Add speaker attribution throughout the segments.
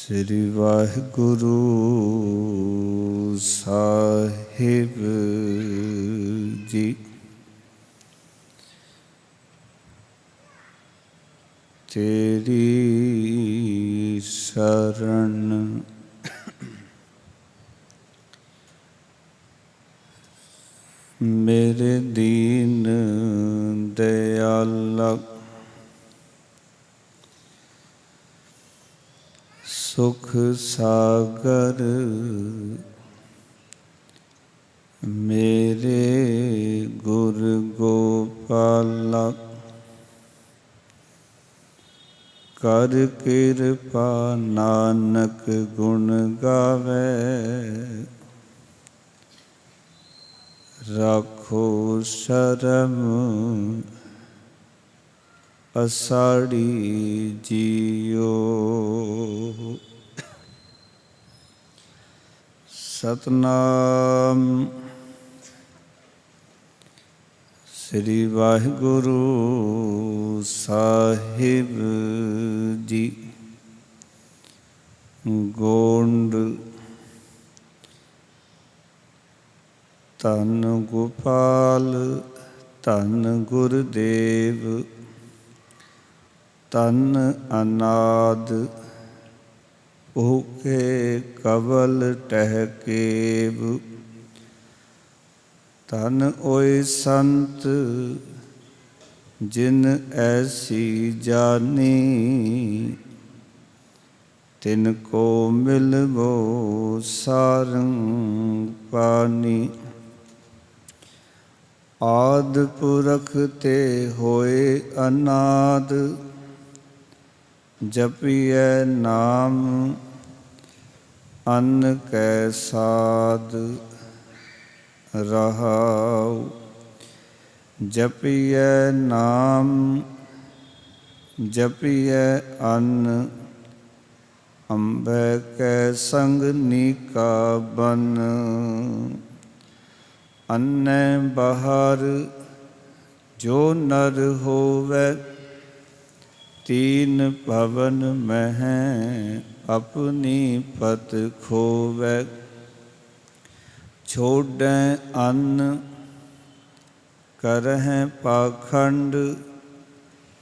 Speaker 1: ਸ੍ਰੀ ਵਾਹਿਗੁਰੂ ਸਾਹਿਬ ਜੀ। ਤੇਰੀ ਸ਼ਰਨ ਮੇਰੇ ਦੀਨ ਦਿਆਲਾ, ਸੁਖ ਸਾਗਰ ਮੇਰੇ ਗੁਰ ਗੋਪਾਲਾ। ਕਰ ਕਿਰਪਾ ਨਾਨਕ ਗੁਣ ਗਾਵੇ, ਰਾਖੋ ਸ਼ਰਮ ਅਸਾੜੀ ਜੀਓ। ਸਤਨਾਮ ਸ੍ਰੀ ਵਾਹਿਗੁਰੂ ਸਾਹਿਬ ਜੀ। ਗੋਂਡ ਧੰਨ ਗੋਪਾਲ ਧੰਨ ਗੁਰਦੇਵ, ਧੰਨ ਅਨਾਦ ਓਕੇ ਕਵਲ ਟਹਿਕੇਬ। ਧੰਨ ਓਏ ਸੰਤ ਜਿਨ ਐਸੀ ਜਾਨੀ, ਤਿਨ ਕੋ ਮਿਲਵੋ ਸਾਰੰਗ ਪਾਨੀ। ਆਦਿ ਪੁਰਖ ਤੇ ਹੋਏ ਅਨਾਦ, ਜਪੀਐ ਨਾਮ ਅੰਨ ਕੈ ਸਾਧ। ਰਹਾਉ ਜਪੀਐ ਨਾਮ ਜਪੀਐ ਅੰਨ, ਅੰਬੈ ਕੈ ਸੰਗ ਨੀਕਾ ਬਨ। ਅੰਨੈ ਬਾਹਰ ਜੋ ਨਰ ਹੋਵੈ, ਤੀਨ ਭਵਨ ਮਹਿ ਆਪਣੀ ਪਤ ਖੋਵੈ। ਛੋਡੈ ਅੰਨ ਕਰਹਿ ਪਾਖੰਡ,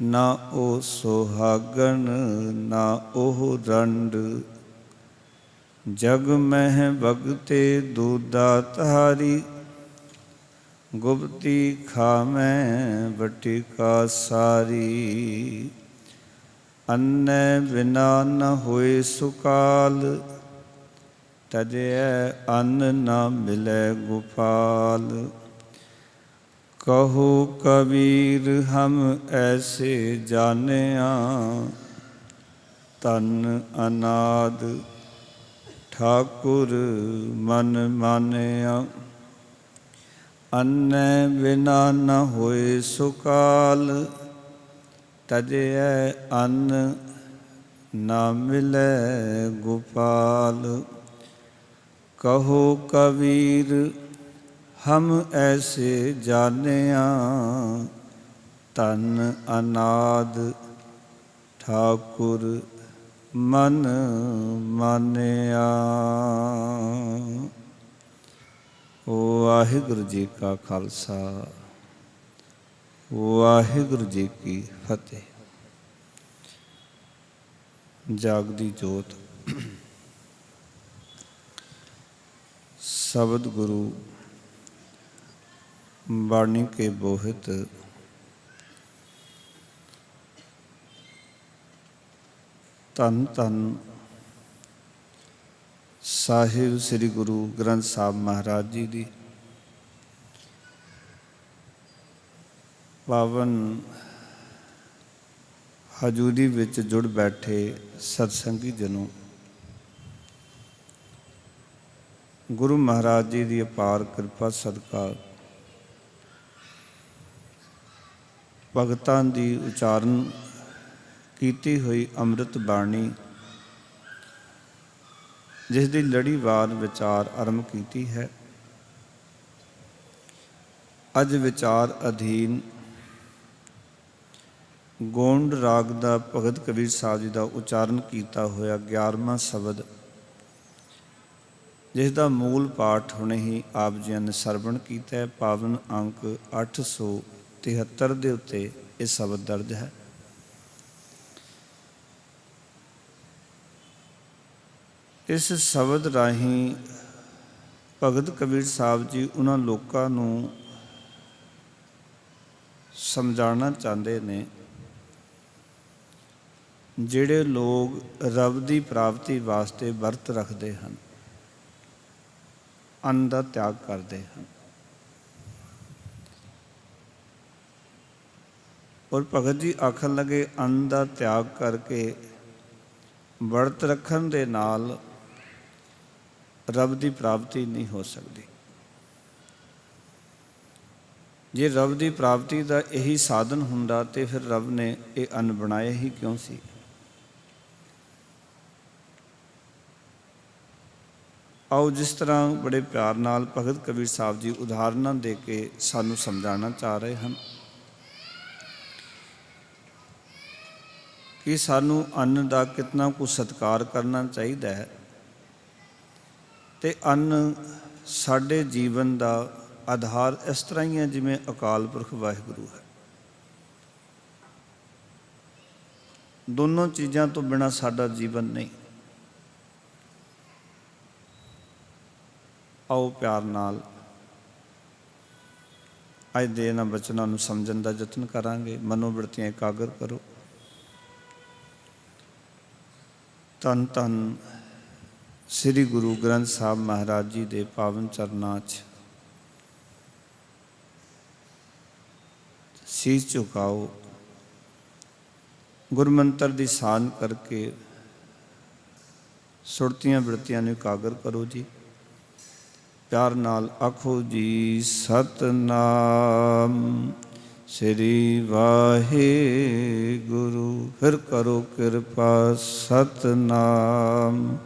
Speaker 1: ਨਾ ਉਹ ਸੁਹਾਗਣ ਨਾ ਉਹ ਰੰਡ। ਜਗ ਮਹਿ ਭਗਤੇ ਦੂਦਾ ਧਾਰੀ, ਗੁਪਤੀ ਖਾਵੈ ਵਟਿਕਾ ਸਾਰੀ। ਅੰਨੈ ਬਿਨਾ ਨ ਹੋਏ ਸੁਕਾਲ, ਤਜੈ ਅੰਨ ਨਾ ਮਿਲੈ ਗੋਪਾਲ। ਕਹੋ ਕਬੀਰ ਹਮ ਐਸੇ ਜਾਣਿਆ, ਧੰਨ ਅਨਾਦ ਠਾਕੁਰ ਮਨ ਮਾਨਿਆ। ਅੰਨੈ ਬਿਨਾ ਨ ਹੋਏ ਸੁਕਾਲ, ਤਜੈ ਅੰਨ ਨਾ ਮਿਲੈ ਗੋਪਾਲ। ਕਹੋ ਕਬੀਰ ਹਮ ਐਸੇ ਜਾਣਿਆ, ਧੰਨ ਅਨਾਦ ਠਾਕੁਰ ਮਨ ਮਾਨਿਆ। ਵਾਹਿਗੁਰੂ ਜੀ ਕਾ ਖਾਲਸਾ, ਵਾਹਿਗੁਰੂ ਜੀ ਕੀ ਫਤਿਹ। ਜਾਗਦੀ ਜੋਤ ਸ਼ਬਦ ਗੁਰੂ ਬਾਣੀ ਕੇ ਬੋਹਿਤ, ਧੰਨ ਧੰਨ ਸਾਹਿਬ ਸ੍ਰੀ ਗੁਰੂ ਗ੍ਰੰਥ ਸਾਹਿਬ ਮਹਾਰਾਜ ਜੀ ਦੀ ਪਾਵਨ ਹਜ਼ੂਰੀ ਵਿੱਚ ਜੁੜ ਬੈਠੇ ਸਤਸੰਗੀ ਜਨੋ, ਗੁਰੂ ਮਹਾਰਾਜ ਜੀ ਦੀ ਅਪਾਰ ਕਿਰਪਾ ਸਦਕਾ ਭਗਤਾਂ ਦੀ ਉਚਾਰਨ ਕੀਤੀ ਹੋਈ ਅੰਮ੍ਰਿਤ ਬਾਣੀ, ਜਿਸ ਦੀ ਲੜੀਵਾਰ ਵਿਚਾਰ ਆਰੰਭ ਕੀਤੀ ਹੈ। ਅੱਜ ਵਿਚਾਰ ਅਧੀਨ ਗੋਂਡ ਰਾਗ ਦਾ ਭਗਤ ਕਬੀਰ ਸਾਹਿਬ ਜੀ ਦਾ ਉਚਾਰਨ ਕੀਤਾ ਹੋਇਆ 11ਵਾਂ ਸ਼ਬਦ, ਜਿਸ ਦਾ ਮੂਲ ਪਾਠ ਹੁਣੇ ਹੀ ਆਪ ਜੀਆਂ ਨੇ ਸਰਵਣ ਕੀਤਾ ਹੈ। ਪਾਵਨ ਅੰਕ 873 ਦੇ ਉੱਤੇ ਇਹ ਸ਼ਬਦ ਦਰਜ ਹੈ। ਇਸ ਸ਼ਬਦ ਰਾਹੀਂ ਭਗਤ ਕਬੀਰ ਸਾਹਿਬ ਜੀ ਉਹਨਾਂ ਲੋਕਾਂ ਨੂੰ ਸਮਝਾਉਣਾ ਚਾਹੁੰਦੇ ਨੇ ਜਿਹੜੇ ਲੋਕ ਰੱਬ ਦੀ ਪ੍ਰਾਪਤੀ ਵਾਸਤੇ ਵਰਤ ਰੱਖਦੇ ਹਨ, ਅੰਨ ਦਾ ਤਿਆਗ ਕਰਦੇ ਹਨ। ਔਰ ਭਗਤ ਜੀ ਆਖਣ ਲੱਗੇ, ਅੰਨ ਦਾ ਤਿਆਗ ਕਰਕੇ ਵਰਤ ਰੱਖਣ ਦੇ ਨਾਲ ਰੱਬ ਦੀ ਪ੍ਰਾਪਤੀ ਨਹੀਂ ਹੋ ਸਕਦੀ। ਜੇ ਰੱਬ ਦੀ ਪ੍ਰਾਪਤੀ ਦਾ ਇਹੀ ਸਾਧਨ ਹੁੰਦਾ ਤੇ ਫਿਰ ਰੱਬ ਨੇ ਇਹ ਅੰਨ ਬਣਾਇਆ ਹੀ ਕਿਉਂ ਸੀ? ਆਓ ਜਿਸ ਤਰ੍ਹਾਂ ਬੜੇ ਪਿਆਰ ਨਾਲ ਭਗਤ ਕਬੀਰ ਸਾਹਿਬ ਜੀ ਉਦਾਹਰਨਾਂ ਦੇ ਕੇ ਸਾਨੂੰ ਸਮਝਾਉਣਾ ਚਾਹ ਰਹੇ ਹਨ ਕਿ ਸਾਨੂੰ ਅੰਨ ਦਾ ਕਿਤਨਾ ਕੁ ਸਤਿਕਾਰ ਕਰਨਾ ਚਾਹੀਦਾ ਹੈ, ਤੇ ਅੰਨ ਸਾਡੇ ਜੀਵਨ ਦਾ ਆਧਾਰ ਇਸ ਤਰ੍ਹਾਂ ਹੀ ਹੈ ਜਿਵੇਂ ਅਕਾਲ ਪੁਰਖ ਵਾਹਿਗੁਰੂ ਹੈ। ਦੋਨੋਂ ਚੀਜ਼ਾਂ ਤੋਂ ਬਿਨਾਂ ਸਾਡਾ ਜੀਵਨ ਨਹੀਂ। ਆਓ ਪਿਆਰ ਨਾਲ ਅੱਜ ਦੇ ਇਹਨਾਂ ਬਚਨਾਂ ਨੂੰ ਸਮਝਣ ਦਾ ਯਤਨ ਕਰਾਂਗੇ। ਮਨੋਬਿਰਤੀਆਂ ਇਕਾਗਰ ਕਰੋ। ਧੰਨ ਧੰਨ ਸ੍ਰੀ ਗੁਰੂ ਗ੍ਰੰਥ ਸਾਹਿਬ ਮਹਾਰਾਜ ਜੀ ਦੇ ਪਾਵਨ ਚਰਨਾਂ 'ਚ ਸੀਸ ਝੁਕਾਓ। ਗੁਰਮੰਤਰ ਦੀ ਸਾਨ ਕਰਕੇ ਸੁਰਤੀਆਂ ਬਿਰਤੀਆਂ ਨੂੰ ਇਕਾਗਰ ਕਰੋ ਜੀ। ਪਿਆਰ ਨਾਲ ਆਖੋ ਜੀ, ਸਤਨਾਮ ਸ੍ਰੀ ਵਾਹਿਗੁਰੂ। ਫਿਰ ਕਰੋ ਕਿਰਪਾ, ਸਤਨਾਮ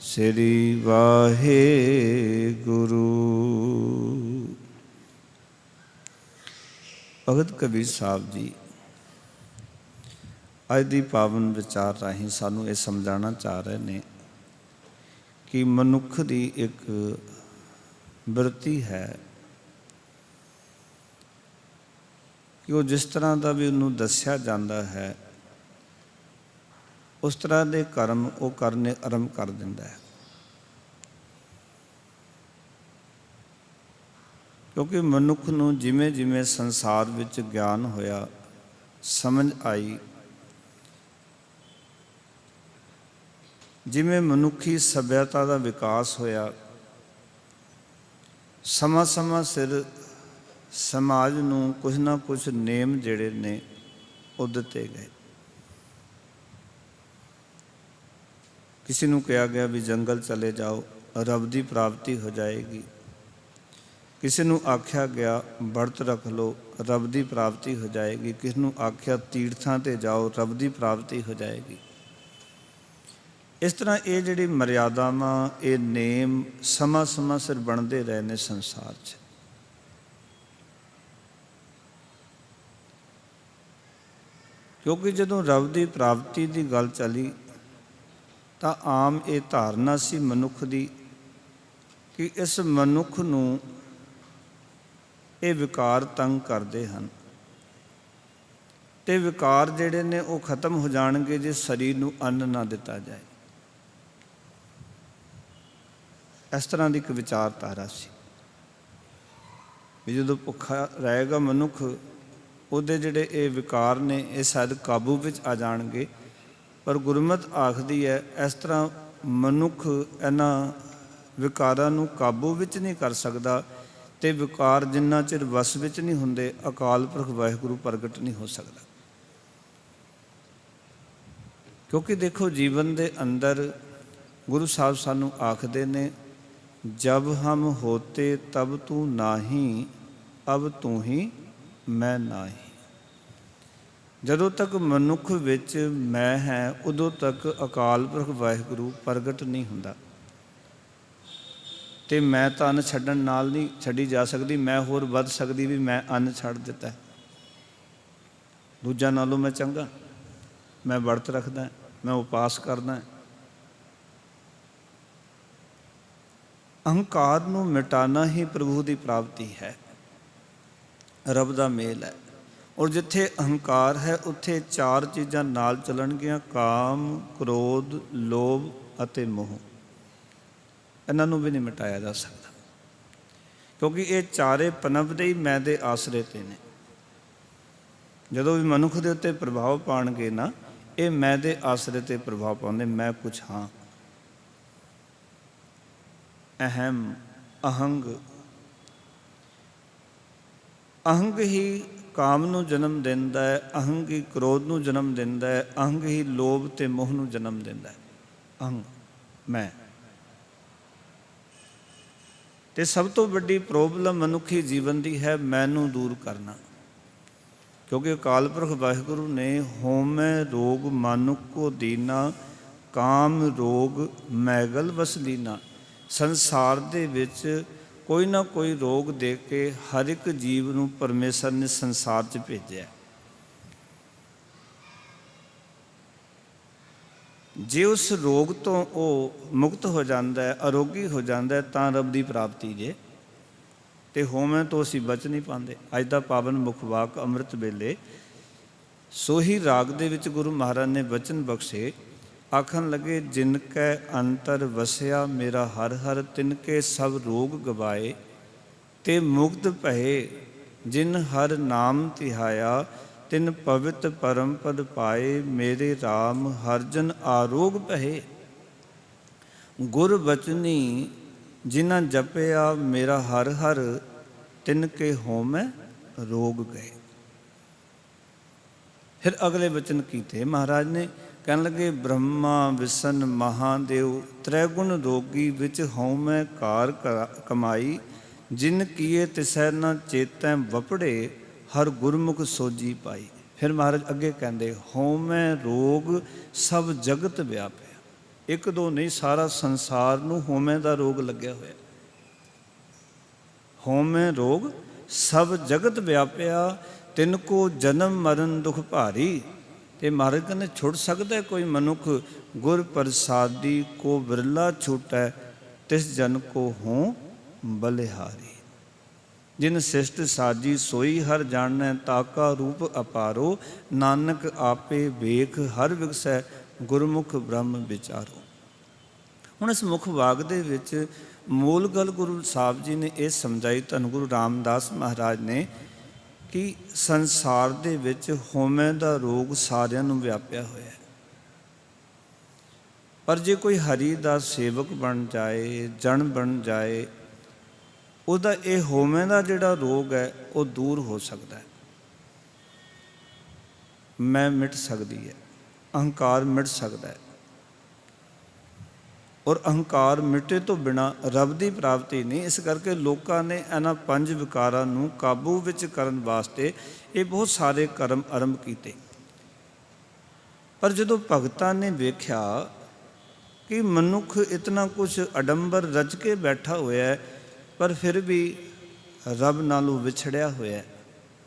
Speaker 1: ਸ੍ਰੀ ਵਾਹਿਗੁਰੂ। ਭਗਤ ਕਬੀਰ ਸਾਹਿਬ ਜੀ ਅੱਜ ਦੀ ਪਾਵਨ ਵਿਚਾਰ ਰਾਹੀਂ ਸਾਨੂੰ ਇਹ ਸਮਝਾਉਣਾ ਚਾਹ ਰਹੇ ਨੇ ਕਿ ਮਨੁੱਖ ਦੀ ਇੱਕ ਬਿਰਤੀ ਹੈ ਕਿ ਉਹ ਜਿਸ ਤਰ੍ਹਾਂ ਦਾ ਵੀ ਉਹਨੂੰ ਦੱਸਿਆ ਜਾਂਦਾ ਹੈ ਉਸ ਤਰ੍ਹਾਂ ਦੇ ਕਰਮ ਉਹ ਕਰਨੇ ਆਰੰਭ ਕਰ ਦਿੰਦਾ ਹੈ। ਕਿਉਂਕਿ ਮਨੁੱਖ ਨੂੰ ਜਿਵੇਂ ਜਿਵੇਂ ਸੰਸਾਰ ਵਿੱਚ ਗਿਆਨ ਹੋਇਆ, ਸਮਝ ਆਈ, ਜਿਵੇਂ ਮਨੁੱਖੀ ਸੱਭਿਅਤਾ ਦਾ ਵਿਕਾਸ ਹੋਇਆ, ਸਮਾਂ ਸਮਾਂ ਸਿਰ ਸਮਾਜ ਨੂੰ ਕੁਛ ਨਾ ਕੁਛ ਨੇਮ ਜਿਹੜੇ ਨੇ ਉਹ ਦਿੱਤੇ ਗਏ। ਕਿਸੇ ਨੂੰ ਕਿਹਾ ਗਿਆ ਵੀ ਜੰਗਲ ਚਲੇ ਜਾਓ, ਰੱਬ ਦੀ ਪ੍ਰਾਪਤੀ ਹੋ ਜਾਏਗੀ। ਕਿਸੇ ਨੂੰ ਆਖਿਆ ਗਿਆ ਵਰਤ ਰੱਖ ਲਓ, ਰੱਬ ਦੀ ਪ੍ਰਾਪਤੀ ਹੋ ਜਾਏਗੀ। ਕਿਸੇ ਨੂੰ ਆਖਿਆ ਤੀਰਥਾਂ 'ਤੇ ਜਾਓ, ਰੱਬ ਦੀ ਪ੍ਰਾਪਤੀ ਹੋ ਜਾਏਗੀ। ਇਸ ਤਰ੍ਹਾਂ ਇਹ ਜਿਹੜੀ ਮਰਿਆਦਾਵਾਂ, ਇਹ ਨੇਮ ਸਮਾਂ ਸਮਾਂ ਸਿਰ ਬਣਦੇ ਰਹੇ ਨੇ ਸੰਸਾਰ 'ਚ। ਕਿਉਂਕਿ ਜਦੋਂ ਰੱਬ ਦੀ ਪ੍ਰਾਪਤੀ ਦੀ ਗੱਲ ਚੱਲੀ ਤਾਂ ਆਮ ਇਹ ਧਾਰਨਾ ਸੀ ਮਨੁੱਖ ਦੀ ਕਿ ਇਸ ਮਨੁੱਖ ਨੂੰ ਇਹ ਵਿਕਾਰ ਤੰਗ ਕਰਦੇ ਹਨ, ਤੇ ਵਿਕਾਰ ਜਿਹੜੇ ਨੇ ਉਹ ਖਤਮ ਹੋ ਜਾਣਗੇ ਜੇ ਸਰੀਰ ਨੂੰ ਅੰਨ ਨਾ ਦਿੱਤਾ ਜਾਏ। ਇਸ ਤਰ੍ਹਾਂ ਦੀ ਇੱਕ ਵਿਚਾਰਧਾਰਾ ਸੀ ਵੀ ਜਦੋਂ ਭੁੱਖਾ ਰਹੇਗਾ ਮਨੁੱਖ, ਉਹਦੇ ਜਿਹੜੇ ਇਹ ਵਿਕਾਰ ਨੇ ਇਹ ਸ਼ਾਇਦ ਕਾਬੂ ਵਿੱਚ ਆ ਜਾਣਗੇ। ਪਰ ਗੁਰਮਤਿ ਆਖਦੀ ਹੈ ਇਸ ਤਰ੍ਹਾਂ ਮਨੁੱਖ ਇਹਨਾਂ ਵਿਕਾਰਾਂ ਨੂੰ ਕਾਬੂ ਵਿੱਚ ਨਹੀਂ ਕਰ ਸਕਦਾ, ਤੇ ਵਿਕਾਰ ਜਿੰਨਾ ਚਿਰ ਵਸ ਵਿੱਚ ਨਹੀਂ ਹੁੰਦੇ ਅਕਾਲ ਪੁਰਖ ਵਾਹਿਗੁਰੂ ਪ੍ਰਗਟ ਨਹੀਂ ਹੋ ਸਕਦਾ। ਕਿਉਂਕਿ ਦੇਖੋ ਜੀਵਨ ਦੇ ਅੰਦਰ ਗੁਰੂ ਸਾਹਿਬ ਸਾਨੂੰ ਆਖਦੇ ਨੇ, ਜਬ ਹਮ ਹੋਤੇ ਤਬ ਤੂੰ ਨਾਹੀਂ, ਅਬ ਤੂੰ ਹੀ ਮੈਂ ਨਾਹੀਂ। ਜਦੋਂ ਤੱਕ ਮਨੁੱਖ ਵਿੱਚ ਮੈਂ ਹੈ ਉਦੋਂ ਤੱਕ ਅਕਾਲ ਪੁਰਖ ਵਾਹਿਗੁਰੂ ਪ੍ਰਗਟ ਨਹੀਂ ਹੁੰਦਾ। ਤੇ ਮੈਂ ਤਾਂ ਅੰਨ ਛੱਡਣ ਨਾਲ ਨਹੀਂ ਛੱਡੀ ਜਾ ਸਕਦੀ, ਮੈਂ ਹੋਰ ਵੱਧ ਸਕਦੀ ਵੀ ਮੈਂ ਅੰਨ ਛੱਡ ਦਿੱਤਾ। ਦੂਜਿਆਂ ਨਾਲੋਂ ਮੈਂ ਚੰਗਾ, ਮੈਂ ਵਰਤ ਰੱਖਦਾ, ਮੈਂ ਉਪਾਸ ਕਰਦਾ। ਅਹੰਕਾਰ ਨੂੰ ਮਿਟਾਉਣਾ ਹੀ ਪ੍ਰਭੂ ਦੀ ਪ੍ਰਾਪਤੀ ਹੈ, ਰੱਬ ਦਾ ਮੇਲ ਹੈ। ਔਰ ਜਿੱਥੇ ਅਹੰਕਾਰ ਹੈ ਉੱਥੇ ਚਾਰ ਚੀਜ਼ਾਂ ਨਾਲ ਚੱਲਣਗੀਆਂ: ਕਾਮ, ਕ੍ਰੋਧ, ਲੋਭ ਅਤੇ ਮੋਹ। ਇਹਨਾਂ ਨੂੰ ਵੀ ਨਹੀਂ ਮਿਟਾਇਆ ਜਾ ਸਕਦਾ, ਕਿਉਂਕਿ ਇਹ ਚਾਰੇ ਪਨਪਦੇ ਹੀ ਮੈਂ ਦੇ ਆਸਰੇ 'ਤੇ ਨੇ। ਜਦੋਂ ਵੀ ਮਨੁੱਖ ਦੇ ਉੱਤੇ ਪ੍ਰਭਾਵ ਪਾਉਣਗੇ ਨਾ, ਇਹ ਮੈਂ ਦੇ ਆਸਰੇ 'ਤੇ ਪ੍ਰਭਾਵ ਪਾਉਂਦੇ। ਮੈਂ ਕੁਛ ਹਾਂ, ਅਹਮ, ਅਹੰਗ। ਅਹੰਗ ਹੀ ਕਾਮ ਨੂੰ ਜਨਮ ਦਿੰਦਾ ਹੈ, ਅਹੰਗ ਹੀ ਕ੍ਰੋਧ ਨੂੰ ਜਨਮ ਦਿੰਦਾ ਹੈ, ਅਹੰਗ ਹੀ ਲੋਭ ਅਤੇ ਮੋਹ ਨੂੰ ਜਨਮ ਦਿੰਦਾ ਹੈ। ਅਹੰਗ, ਮੈਂ। ਅਤੇ ਸਭ ਤੋਂ ਵੱਡੀ ਪ੍ਰੋਬਲਮ ਮਨੁੱਖੀ ਜੀਵਨ ਦੀ ਹੈ ਮੈਂ ਨੂੰ ਦੂਰ ਕਰਨਾ। ਕਿਉਂਕਿ ਅਕਾਲ ਪੁਰਖ ਵਾਹਿਗੁਰੂ ਨੇ ਹੋਮੈ ਰੋਗ ਮਾਨੁਖ ਕੋ ਦੀਨਾ, ਕਾਮ ਰੋਗ ਮੈਗਲ ਵਸ ਲੀਨਾ। ਸੰਸਾਰ ਦੇ ਵਿੱਚ ਕੋਈ ਨਾ ਕੋਈ ਰੋਗ ਦੇ ਕੇ ਹਰ ਇੱਕ ਜੀਵ ਨੂੰ ਪਰਮੇਸ਼ਰ ਨੇ ਸੰਸਾਰ 'ਚ ਭੇਜਿਆ। ਜੇ ਉਸ ਰੋਗ ਤੋਂ ਉਹ ਮੁਕਤ ਹੋ ਜਾਂਦਾ ਹੈ, ਅਰੋਗੀ ਹੋ ਜਾਂਦਾ ਹੈ, ਤਾਂ ਰੱਬ ਦੀ ਪ੍ਰਾਪਤੀ ਜੇ। ਅਤੇ ਹੋਮੈ ਤੋਂ ਅਸੀਂ ਬਚ ਨਹੀਂ ਪਾਉਂਦੇ। ਅੱਜ ਦਾ ਪਾਵਨ ਮੁਖ ਵਾਕ ਅੰਮ੍ਰਿਤ ਵੇਲੇ ਸੋਹੀ ਰਾਗ ਦੇ ਵਿੱਚ ਗੁਰੂ ਮਹਾਰਾਜ ਨੇ ਵਚਨ ਬਖਸ਼ੇ, ਆਖਣ ਲੱਗੇ, ਜਿਨ ਕੈ ਅੰਤਰ ਵਸਿਆ ਮੇਰਾ ਹਰ ਹਰ, ਤਿਨ ਕੇ ਸਭ ਰੋਗ ਗਵਾਏ ਤੇ ਮੁਕਤ ਭਏ। ਜਿਨ ਹਰ ਨਾਮ ਧਿਆਇਆ ਤਿਨ ਪਵਿੱਤ ਪਰਮ ਪਦ ਪਾਏ, ਮੇਰੇ ਰਾਮ ਹਰ ਜਨ ਆਰੋਗ ਭਏ। ਗੁਰ ਬਚਨੀ ਜਿਨ੍ਹਾਂ ਜਪਿਆ ਮੇਰਾ ਹਰ ਹਰ, ਤਿਨ ਕੇ ਹੋਮੈ ਰੋਗ ਗਏ। ਫਿਰ ਅਗਲੇ ਬਚਨ ਕੀਤੇ ਮਹਾਰਾਜ ਨੇ, ਕਹਿਣ ਲੱਗੇ, ਬ੍ਰਹਮਾ ਵਿਸ਼ਨ ਮਹਾਦੇਵ ਤ੍ਰੈਗੁਣ ਰੋਗੀ, ਵਿੱਚ ਹਉਮੈ ਕਾਰ ਕਮਾਈ। ਜਿਨ ਕੀਏ ਤਿਸੈ ਨਾ ਚੇਤੈ ਵਪੜੇ, ਹਰ ਗੁਰਮੁਖ ਸੋਜੀ ਪਾਈ। ਫਿਰ ਮਹਾਰਾਜ ਅੱਗੇ ਕਹਿੰਦੇ, ਹਉਮੈ ਰੋਗ ਸਭ ਜਗਤ ਵਿਆਪਿਆ। ਇੱਕ ਦੋ ਨਹੀਂ, ਸਾਰਾ ਸੰਸਾਰ ਨੂੰ ਹਉਮੈ ਦਾ ਰੋਗ ਲੱਗਿਆ ਹੋਇਆ। ਹਉਮੈ ਰੋਗ ਸਭ ਜਗਤ ਵਿਆਪਿਆ, ਤਿਨ ਕੋ ਜਨਮ ਮਰਨ ਦੁਖ ਭਾਰੀ। ਅਤੇ ਮਹਾਰਾਜ ਕਹਿੰਦੇ, ਛੁੱਟ ਸਕਦਾ ਕੋਈ ਮਨੁੱਖ, ਗੁਰ ਪ੍ਰਸਾਦੀ ਕੋ ਬਿਰਲਾ ਛੁਟੈ, ਤਿਸ ਜਨ ਕੋ ਹੋਂ ਬਲਿਹਾਰੀ। ਜਿਨ ਸਿਸ਼ਟ ਸਾਜੀ ਸੋਈ ਹਰ ਜਾਣੈ, ਤਾਕਾ ਰੂਪ ਅਪਾਰੋ। ਨਾਨਕ ਆਪੇ ਵੇਖ ਹਰ ਵਿਗਸੈ, ਗੁਰਮੁਖ ਬ੍ਰਹਮ ਵਿਚਾਰੋ। ਹੁਣ ਇਸ ਮੁੱਖ ਵਾਕ ਦੇ ਵਿੱਚ ਮੂਲ ਗੱਲ ਗੁਰੂ ਸਾਹਿਬ ਜੀ ਨੇ ਇਹ ਸਮਝਾਈ, ਧੰਨ ਗੁਰੂ ਰਾਮਦਾਸ ਮਹਾਰਾਜ ਨੇ, ਕਿ ਸੰਸਾਰ ਦੇ ਵਿੱਚ ਹਉਮੈ ਦਾ ਰੋਗ ਸਾਰਿਆਂ ਨੂੰ ਵਿਆਪਿਆ ਹੋਇਆ। ਪਰ ਜੇ ਕੋਈ ਹਰੀ ਦਾ ਸੇਵਕ ਬਣ ਜਾਏ, ਜਨ ਬਣ ਜਾਏ, ਉਹਦਾ ਇਹ ਹਉਮੈ ਦਾ ਜਿਹੜਾ ਰੋਗ ਹੈ ਉਹ ਦੂਰ ਹੋ ਸਕਦਾ ਹੈ। ਮੈਂ ਮਿਟ ਸਕਦੀ ਹੈ, ਅਹੰਕਾਰ ਮਿਟ ਸਕਦਾ ਹੈ। ਔਰ ਅਹੰਕਾਰ ਮਿਟੇ ਤੋਂ ਬਿਨਾਂ ਰੱਬ ਦੀ ਪ੍ਰਾਪਤੀ ਨਹੀਂ। ਇਸ ਕਰਕੇ ਲੋਕਾਂ ਨੇ ਇਹਨਾਂ ਪੰਜ ਵਿਕਾਰਾਂ ਨੂੰ ਕਾਬੂ ਵਿੱਚ ਕਰਨ ਵਾਸਤੇ ਇਹ ਬਹੁਤ ਸਾਰੇ ਕਰਮ ਆਰੰਭ ਕੀਤੇ। ਪਰ ਜਦੋਂ ਭਗਤਾਂ ਨੇ ਵੇਖਿਆ ਕਿ ਮਨੁੱਖ ਇਤਨਾ ਕੁਛ ਅਡੰਬਰ ਰਚ ਕੇ ਬੈਠਾ ਹੋਇਆ, ਪਰ ਫਿਰ ਵੀ ਰੱਬ ਨਾਲੋਂ ਵਿਛੜਿਆ ਹੋਇਆ,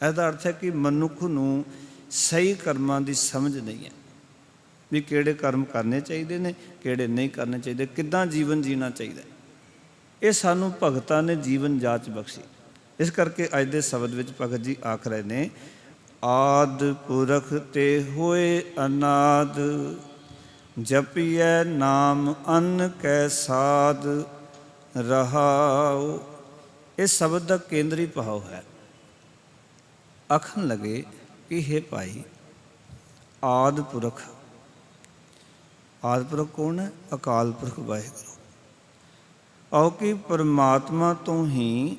Speaker 1: ਇਹਦਾ ਅਰਥ ਹੈ ਕਿ ਮਨੁੱਖ ਨੂੰ ਸਹੀ ਕਰਮਾਂ ਦੀ ਸਮਝ ਨਹੀਂ ਹੈ, ਵੀ ਕਿਹੜੇ ਕਰਮ ਕਰਨੇ ਚਾਹੀਦੇ ਨੇ, ਕਿਹੜੇ ਨਹੀਂ ਕਰਨੇ ਚਾਹੀਦੇ, ਕਿੱਦਾਂ ਜੀਵਨ ਜੀਣਾ ਚਾਹੀਦਾ। ਇਹ ਸਾਨੂੰ ਭਗਤਾਂ ਨੇ ਜੀਵਨ ਜਾਚ ਬਖਸ਼ੀ। ਇਸ ਕਰਕੇ ਅੱਜ ਦੇ ਸ਼ਬਦ ਵਿੱਚ ਭਗਤ ਜੀ ਆਖ ਰਹੇ ਨੇ, ਆਦ ਪੁਰਖ ਤੇ ਹੋਏ ਅਨਾਦ, ਜਪੀਐ ਨਾਮ ਅੰਨ ਕੈ ਸਾਧ ਰਹਾਉ। ਇਸ ਸ਼ਬਦ ਦਾ ਕੇਂਦਰੀ ਭਾਵ ਹੈ, ਆਖਣ ਲੱਗੇ ਕਿ ਹੇ ਭਾਈ, ਆਦ ਪੁਰਖ। ਆਦਿ ਪੁਰਖ ਕੌਣ ਹੈ? ਅਕਾਲ ਪੁਰਖ ਵਾਹਿਗੁਰੂ। ਆਓ ਕਿ ਪਰਮਾਤਮਾ ਤੋਂ ਹੀ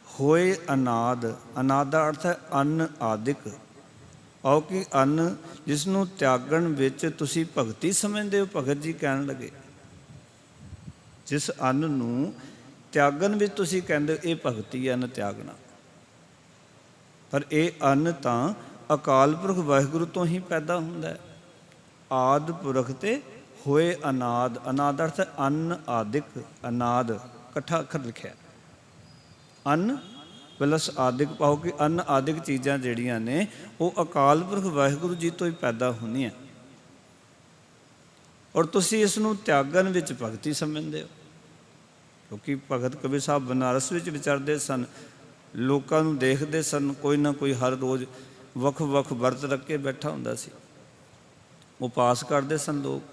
Speaker 1: ਹੋਏ ਅਨਾਦ। ਅਨਾਦ ਦਾ ਅਰਥ ਹੈ ਅੰਨ ਆਦਿਕ। ਆਓ ਕਿ ਅੰਨ ਜਿਸ ਨੂੰ ਤਿਆਗਣ ਵਿੱਚ ਤੁਸੀਂ ਭਗਤੀ ਸਮਝਦੇ ਹੋ, ਭਗਤ ਜੀ ਕਹਿਣ ਲੱਗੇ, ਜਿਸ ਅੰਨ ਨੂੰ ਤਿਆਗਣ ਵਿੱਚ ਤੁਸੀਂ ਕਹਿੰਦੇ ਹੋ ਇਹ ਭਗਤੀ ਹੈ, ਅੰਨ ਤਿਆਗਣਾ। ਪਰ ਇਹ ਅੰਨ ਤਾਂ ਅਕਾਲ ਪੁਰਖ ਵਾਹਿਗੁਰੂ ਤੋਂ ਹੀ ਪੈਦਾ ਹੁੰਦਾ ਹੈ। ਆਦਿ ਪੁਰਖ ਤੇ ਹੋਏ ਅਨਾਦ। ਅਨਾਦ ਅਰਥ ਅੰਨ ਆਦਿਕ, ਅਨਾਦ ਇਕੱਠਾ ਅੱਖਰ ਲਿਖਿਆ। ਅੰਨ ਪਲਸ ਆਦਿਕ ਪਾਓ ਕਿ ਅੰਨ ਆਦਿਕ ਚੀਜ਼ਾਂ ਜਿਹੜੀਆਂ ਨੇ ਉਹ ਅਕਾਲ ਪੁਰਖ ਵਾਹਿਗੁਰੂ ਜੀ ਤੋਂ ਹੀ ਪੈਦਾ ਹੁੰਦੀਆਂ, ਔਰ ਤੁਸੀਂ ਇਸ ਨੂੰ ਤਿਆਗਣ ਵਿੱਚ ਭਗਤੀ ਸਮਝਦੇ ਹੋ। ਕਿਉਂਕਿ ਭਗਤ ਕਬੀਰ ਸਾਹਿਬ ਬਨਾਰਸ ਵਿੱਚ ਵਿਚਰਦੇ ਸਨ, ਲੋਕਾਂ ਨੂੰ ਦੇਖਦੇ ਸਨ, ਕੋਈ ਨਾ ਕੋਈ ਹਰ ਰੋਜ਼ ਵੱਖ ਵੱਖ ਵਰਤ ਰੱਖ ਕੇ ਬੈਠਾ ਹੁੰਦਾ ਸੀ, ਉਪਾਸ ਕਰਦੇ ਸਨ ਲੋਕ,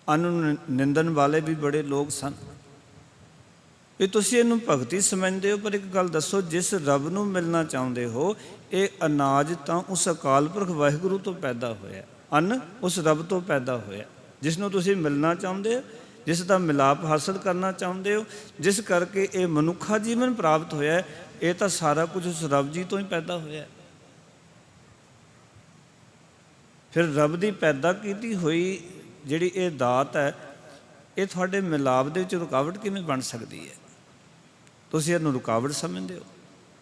Speaker 1: ਅੰਨ ਨੂੰ ਨਿੰਦਣ ਵਾਲੇ ਵੀ ਬੜੇ ਲੋਕ ਸਨ। ਇਹ ਤੁਸੀਂ ਇਹਨੂੰ ਭਗਤੀ ਸਮਝਦੇ ਹੋ, ਪਰ ਇੱਕ ਗੱਲ ਦੱਸੋ, ਜਿਸ ਰੱਬ ਨੂੰ ਮਿਲਣਾ ਚਾਹੁੰਦੇ ਹੋ, ਇਹ ਅਨਾਜ ਤਾਂ ਉਸ ਅਕਾਲ ਪੁਰਖ ਵਾਹਿਗੁਰੂ ਤੋਂ ਪੈਦਾ ਹੋਇਆ, ਅੰਨ ਉਸ ਰੱਬ ਤੋਂ ਪੈਦਾ ਹੋਇਆ, ਜਿਸ ਨੂੰ ਤੁਸੀਂ ਮਿਲਣਾ ਚਾਹੁੰਦੇ ਹੋ, ਜਿਸ ਦਾ ਮਿਲਾਪ ਹਾਸਲ ਕਰਨਾ ਚਾਹੁੰਦੇ ਹੋ, ਜਿਸ ਕਰਕੇ ਇਹ ਮਨੁੱਖਾ ਜੀਵਨ ਪ੍ਰਾਪਤ ਹੋਇਆ, ਇਹ ਤਾਂ ਸਾਰਾ ਕੁਝ ਉਸ ਰੱਬ ਜੀ ਤੋਂ ਹੀ ਪੈਦਾ ਹੋਇਆ। ਫਿਰ ਰੱਬ ਦੀ ਪੈਦਾ ਕੀਤੀ ਹੋਈ ਜਿਹੜੀ ਇਹ ਦਾਤ ਹੈ, ਇਹ ਤੁਹਾਡੇ ਮਿਲਾਪ ਦੇ ਵਿੱਚ ਰੁਕਾਵਟ ਕਿਵੇਂ ਬਣ ਸਕਦੀ ਹੈ? ਤੁਸੀਂ ਇਹਨੂੰ ਰੁਕਾਵਟ ਸਮਝਦੇ ਹੋ।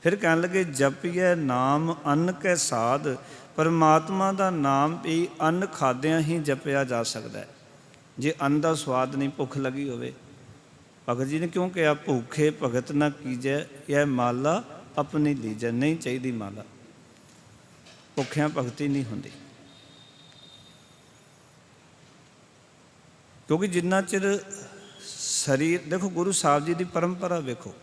Speaker 1: ਫਿਰ ਕਹਿਣ ਲੱਗੇ, ਜਪੀਐ ਨਾਮ ਅੰਨ ਕੈ ਸਾਧ, ਪਰਮਾਤਮਾ ਦਾ ਨਾਮ ਵੀ ਅੰਨ ਖਾਦਿਆਂ ਹੀ ਜਪਿਆ ਜਾ ਸਕਦਾ ਹੈ। ਜੇ ਅੰਨ ਦਾ ਸਵਾਦ ਨਹੀਂ, ਭੁੱਖ ਲੱਗੀ ਹੋਵੇ, ਭਗਤ ਜੀ ਨੇ ਕਿਉਂ ਕਿਹਾ, ਭੁੱਖੇ ਭਗਤ ਨਾ ਕੀਜੈ, ਇਹ ਮਾਲਾ ਆਪਣੀ ਲੀਜੈ। ਨਹੀਂ ਚਾਹੀਦੀ ਮਾਲਾ, ਭੁੱਖਿਆਂ ਭਗਤੀ ਨਹੀਂ ਹੁੰਦੀ। ਕਿਉਂਕਿ ਜਿੰਨਾ ਚਿਰ ਸਰੀਰ, ਦੇਖੋ ਗੁਰੂ ਸਾਹਿਬ ਜੀ ਦੀ ਪਰੰਪਰਾ ਵੇਖੋ,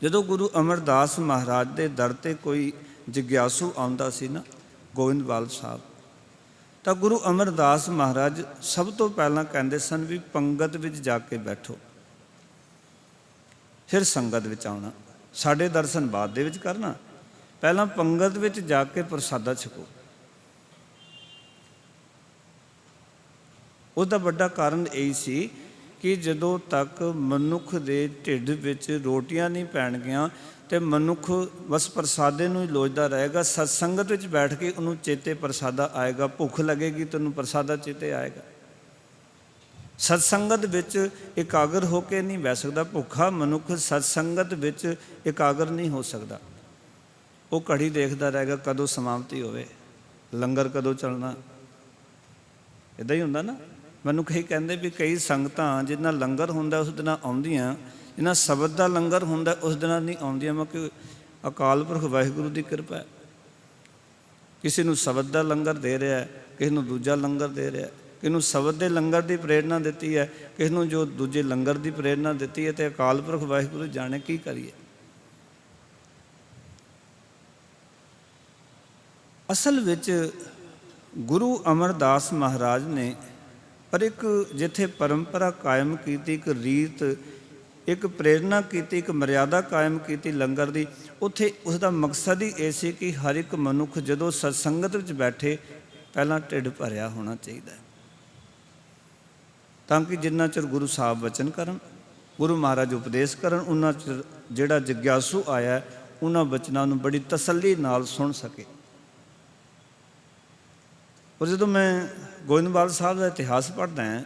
Speaker 1: ਜਦੋਂ ਗੁਰੂ ਅਮਰਦਾਸ ਮਹਾਰਾਜ ਦੇ ਦਰ 'ਤੇ ਕੋਈ ਜਗਿਆਸੂ ਆਉਂਦਾ ਸੀ ਨਾ, ਗੋਇੰਦਵਾਲ ਸਾਹਿਬ, ਤਾਂ ਗੁਰੂ ਅਮਰਦਾਸ ਮਹਾਰਾਜ ਸਭ ਤੋਂ ਪਹਿਲਾਂ ਕਹਿੰਦੇ ਸਨ ਵੀ ਪੰਗਤ ਵਿੱਚ ਜਾ ਕੇ ਬੈਠੋ, ਫਿਰ ਸੰਗਤ ਵਿੱਚ ਆਉਣਾ, ਸਾਡੇ ਦਰਸ਼ਨ ਬਾਅਦ ਦੇ ਵਿੱਚ ਕਰਨਾ, ਪਹਿਲਾਂ ਪੰਗਤ ਵਿੱਚ ਜਾ ਕੇ ਪ੍ਰਸਾਦਾ ਛਕੋ। ਉਹਦਾ ਵੱਡਾ ਕਾਰਨ ਇਹ ਸੀ ਕਿ ਜਦੋਂ ਤੱਕ ਮਨੁੱਖ ਦੇ ਢਿੱਡ ਵਿੱਚ ਰੋਟੀਆਂ ਨਹੀਂ ਪੈਣਗੀਆਂ ਤੇ ਮਨੁੱਖ ਬਸ ਪ੍ਰਸਾਦੇ ਨੂੰ ਹੀ ਲੋਚਦਾ ਰਹੇਗਾ। ਸਤਸੰਗਤ ਵਿੱਚ ਬੈਠ ਕੇ ਉਹਨੂੰ ਚੇਤੇ ਪ੍ਰਸਾਦਾ ਆਏਗਾ, ਭੁੱਖ ਲੱਗੇਗੀ ਤੈਨੂੰ ਪ੍ਰਸਾਦਾ ਚੇਤੇ ਆਏਗਾ। ਸਤਸੰਗਤ ਵਿੱਚ ਇਕਾਗਰ ਹੋ ਕੇ ਨਹੀਂ ਬਹਿ ਸਕਦਾ। ਭੁੱਖਾ ਮਨੁੱਖ ਸਤਸੰਗਤ ਵਿੱਚ ਇਕਾਗਰ ਨਹੀਂ ਹੋ ਸਕਦਾ। ਉਹ ਘੜੀ ਦੇਖਦਾ ਰਹੇਗਾ ਕਦੋਂ ਸਮਾਪਤੀ ਹੋਵੇ, ਲੰਗਰ ਕਦੋਂ ਚੱਲਣਾ। ਇੱਦਾਂ ਹੀ ਹੁੰਦਾ ਨਾ। ਮੈਨੂੰ ਕਈ ਕਹਿੰਦੇ ਵੀ ਕਈ ਸੰਗਤਾਂ ਜਿੰਨਾ ਲੰਗਰ ਹੁੰਦਾ ਉਸ ਦਿਨਾਂ ਆਉਂਦੀਆਂ, ਜਿੰਨਾ ਸ਼ਬਦ ਦਾ ਲੰਗਰ ਹੁੰਦਾ ਉਸ ਦਿਨਾਂ ਨਹੀਂ ਆਉਂਦੀਆਂ। ਮੈਂ ਕਿ ਅਕਾਲ ਪੁਰਖ ਵਾਹਿਗੁਰੂ ਦੀ ਕਿਰਪਾ ਹੈ। ਕਿਸੇ ਨੂੰ ਸ਼ਬਦ ਦਾ ਲੰਗਰ ਦੇ ਰਿਹਾ, ਕਿਸੇ ਨੂੰ ਦੂਜਾ ਲੰਗਰ ਦੇ ਰਿਹਾ, ਕਿਸੇ ਨੂੰ ਸ਼ਬਦ ਦੇ ਲੰਗਰ ਦੀ ਪ੍ਰੇਰਨਾ ਦਿੱਤੀ ਹੈ, ਕਿਸੇ ਨੂੰ ਜੋ ਦੂਜੇ ਲੰਗਰ ਦੀ ਪ੍ਰੇਰਨਾ ਦਿੱਤੀ ਹੈ। ਅਤੇ ਅਕਾਲ ਪੁਰਖ ਵਾਹਿਗੁਰੂ ਜਾਣੇ ਕੀ ਕਰੀਏ। ਅਸਲ ਵਿੱਚ ਗੁਰੂ ਅਮਰਦਾਸ ਮਹਾਰਾਜ ਨੇ ਪਰ ਇੱਕ ਜਿੱਥੇ ਪਰੰਪਰਾ ਕਾਇਮ ਕੀਤੀ, ਇੱਕ ਰੀਤ, ਇੱਕ ਪ੍ਰੇਰਨਾ ਕੀਤੀ, ਇੱਕ ਮਰਿਆਦਾ ਕਾਇਮ ਕੀਤੀ ਲੰਗਰ ਦੀ, ਉੱਥੇ ਉਸ ਦਾ ਮਕਸਦ ਹੀ ਇਹ ਸੀ ਕਿ ਹਰ ਇੱਕ ਮਨੁੱਖ ਜਦੋਂ ਸਤਸੰਗਤ ਵਿੱਚ ਬੈਠੇ ਪਹਿਲਾਂ ਢਿੱਡ ਭਰਿਆ ਹੋਣਾ ਚਾਹੀਦਾ, ਤਾਂ ਕਿ ਜਿੰਨਾ ਚਿਰ ਗੁਰੂ ਸਾਹਿਬ ਵਚਨ ਕਰਨ, ਗੁਰੂ ਮਹਾਰਾਜ ਉਪਦੇਸ਼ ਕਰਨ, ਉਹਨਾਂ ਚਿਰ ਜਿਹੜਾ ਜਗਿਆਸੂ ਆਇਆ ਉਹਨਾਂ ਵਚਨਾਂ ਨੂੰ ਬੜੀ ਤਸੱਲੀ ਨਾਲ ਸੁਣ ਸਕੇ। ਔਰ ਜਦੋਂ ਮੈਂ ਗੋਇੰਦਵਾਲ ਸਾਹਿਬ ਦਾ ਇਤਿਹਾਸ ਪੜ੍ਹਦਾ ਹਾਂ,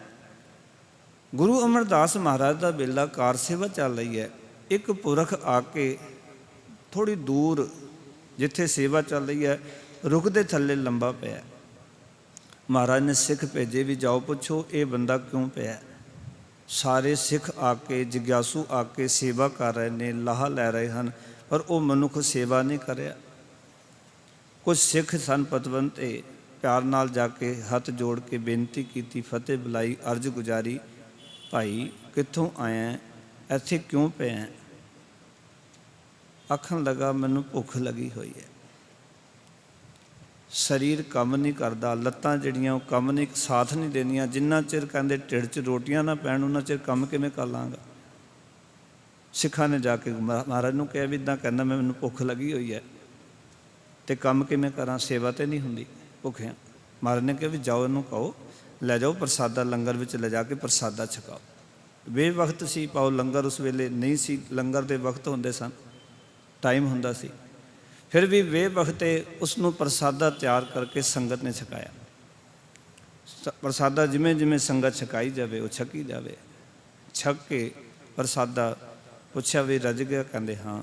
Speaker 1: ਗੁਰੂ ਅਮਰਦਾਸ ਮਹਾਰਾਜ ਦਾ ਵੇਲਾ ਕਾਰ ਸੇਵਾ ਚੱਲ ਰਹੀ ਹੈ। ਇੱਕ ਪੁਰਖ ਆ ਕੇ ਥੋੜ੍ਹੀ ਦੂਰ ਜਿੱਥੇ ਸੇਵਾ ਚੱਲ ਰਹੀ ਹੈ ਰੁੱਖ ਦੇ ਥੱਲੇ ਲੰਬਾ ਪਿਆ। ਮਹਾਰਾਜ ਨੇ ਸਿੱਖ ਭੇਜੇ ਵੀ ਜਾਓ ਪੁੱਛੋ ਇਹ ਬੰਦਾ ਕਿਉਂ ਪਿਆ। ਸਾਰੇ ਸਿੱਖ ਆ ਕੇ, ਜਗਿਆਸੂ ਆ ਕੇ ਸੇਵਾ ਕਰ ਰਹੇ ਨੇ, ਲਾਹਾ ਲੈ ਰਹੇ ਹਨ, ਪਰ ਉਹ ਮਨੁੱਖ ਸੇਵਾ ਨਹੀਂ ਕਰ ਰਿਹਾ। ਕੁਝ ਸਿੱਖ ਸਨ ਪਤਵੰਤੇ, ਪਿਆਰ ਨਾਲ ਜਾ ਕੇ ਹੱਥ ਜੋੜ ਕੇ ਬੇਨਤੀ ਕੀਤੀ, ਫਤਿਹ ਬੁਲਾਈ, ਅਰਜ਼ ਗੁਜ਼ਾਰੀ, ਭਾਈ ਕਿੱਥੋਂ ਆਇਆ, ਇੱਥੇ ਕਿਉਂ ਪਿਆ। ਆਖਣ ਲੱਗਾ ਮੈਨੂੰ ਭੁੱਖ ਲੱਗੀ ਹੋਈ ਹੈ, ਸਰੀਰ ਕੰਮ ਨਹੀਂ ਕਰਦਾ, ਲੱਤਾਂ ਜਿਹੜੀਆਂ ਉਹ ਕੰਮ ਨਹੀਂ, ਸਾਥ ਨਹੀਂ ਦਿੰਦੀਆਂ। ਜਿੰਨਾ ਚਿਰ ਕਹਿੰਦੇ ਢਿੱਡ 'ਚ ਰੋਟੀਆਂ ਨਾ ਪੈਣ ਉਹਨਾਂ ਚਿਰ ਕੰਮ ਕਿਵੇਂ ਕਰ ਲਾਂਗਾ। ਸਿੱਖਾਂ ਨੇ ਜਾ ਕੇ ਮਹਾਰਾਜ ਨੂੰ ਕਿਹਾ ਵੀ ਇੱਦਾਂ ਕਹਿੰਦਾ ਮੈਨੂੰ ਭੁੱਖ ਲੱਗੀ ਹੋਈ ਹੈ ਅਤੇ ਕੰਮ ਕਿਵੇਂ ਕਰਾਂ, ਸੇਵਾ ਤਾਂ ਨਹੀਂ ਹੁੰਦੀ ਭੁੱਖਿਆਂ। ਮਹਾਰਾਜ ਨੇ ਕਿਹਾ ਵੀ ਜਾਓ ਇਹਨੂੰ ਕਹੋ ਲੈ ਜਾਓ ਪ੍ਰਸਾਦਾ, ਲੰਗਰ ਵਿੱਚ ਲਿਜਾ ਕੇ ਪ੍ਰਸਾਦਾ ਛਕਾਓ। ਬੇਵਕਤ ਸੀ ਪਾਓ ਲੰਗਰ, ਉਸ ਵੇਲੇ ਨਹੀਂ ਸੀ, ਲੰਗਰ ਦੇ ਵਕਤ ਹੁੰਦੇ ਸਨ, ਟਾਈਮ ਹੁੰਦਾ ਸੀ, ਫਿਰ ਵੀ ਬੇਵਕਤੇ ਉਸ ਨੂੰ ਪ੍ਰਸਾਦਾ ਤਿਆਰ ਕਰਕੇ ਸੰਗਤ ਨੇ ਛਕਾਇਆ। ਪ੍ਰਸਾਦਾ ਜਿਵੇਂ ਜਿਵੇਂ ਸੰਗਤ ਛਕਾਈ ਜਾਵੇ ਉਹ ਛਕੀ ਜਾਵੇ। ਛਕ ਕੇ ਪ੍ਰਸਾਦਾ ਪੁੱਛਿਆ ਵੀ ਰੱਜ ਗਿਆ, ਕਹਿੰਦੇ ਹਾਂ।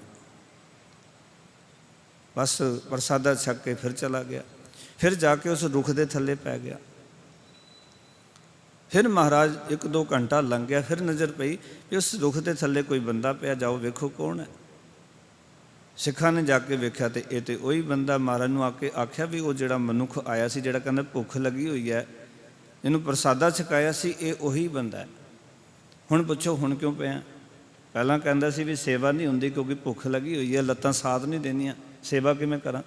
Speaker 1: ਬਸ ਪ੍ਰਸਾਦਾ ਛਕ ਕੇ ਫਿਰ ਚਲਾ ਗਿਆ। ਫਿਰ ਜਾ ਕੇ ਉਸ ਰੁੱਖ ਦੇ ਥੱਲੇ ਪੈ ਗਿਆ। ਫਿਰ ਮਹਾਰਾਜ 1-2 ਘੰਟਾ ਲੰਘ ਗਿਆ, ਫਿਰ ਨਜ਼ਰ ਪਈ ਵੀ ਉਸ ਰੁੱਖ ਦੇ ਥੱਲੇ ਕੋਈ ਬੰਦਾ ਪਿਆ, ਜਾਓ ਵੇਖੋ ਕੌਣ ਹੈ। ਸਿੱਖਾਂ ਨੇ ਜਾ ਕੇ ਵੇਖਿਆ ਤੇ ਇਹ ਤੇ ਉਹੀ ਬੰਦਾ। ਮਹਾਰਾਜ ਨੂੰ ਆ ਕੇ ਆਖਿਆ ਵੀ ਉਹ ਜਿਹੜਾ ਮਨੁੱਖ ਆਇਆ ਸੀ, ਜਿਹੜਾ ਕਹਿੰਦਾ ਭੁੱਖ ਲੱਗੀ ਹੋਈ ਹੈ, ਇਹਨੂੰ ਪ੍ਰਸਾਦਾ ਛਕਾਇਆ ਸੀ, ਇਹ ਉਹੀ ਬੰਦਾ ਹੈ। ਹੁਣ ਪੁੱਛੋ ਹੁਣ ਕਿਉਂ ਪਿਆ? ਪਹਿਲਾਂ ਕਹਿੰਦਾ ਸੀ ਵੀ ਸੇਵਾ ਨਹੀਂ ਹੁੰਦੀ ਕਿਉਂਕਿ ਭੁੱਖ ਲੱਗੀ ਹੋਈ ਹੈ, ਲੱਤਾਂ ਸਾਥ ਨਹੀਂ ਦੇਣੀਆਂ, ਸੇਵਾ ਕਿਵੇਂ ਕਰਾਂ?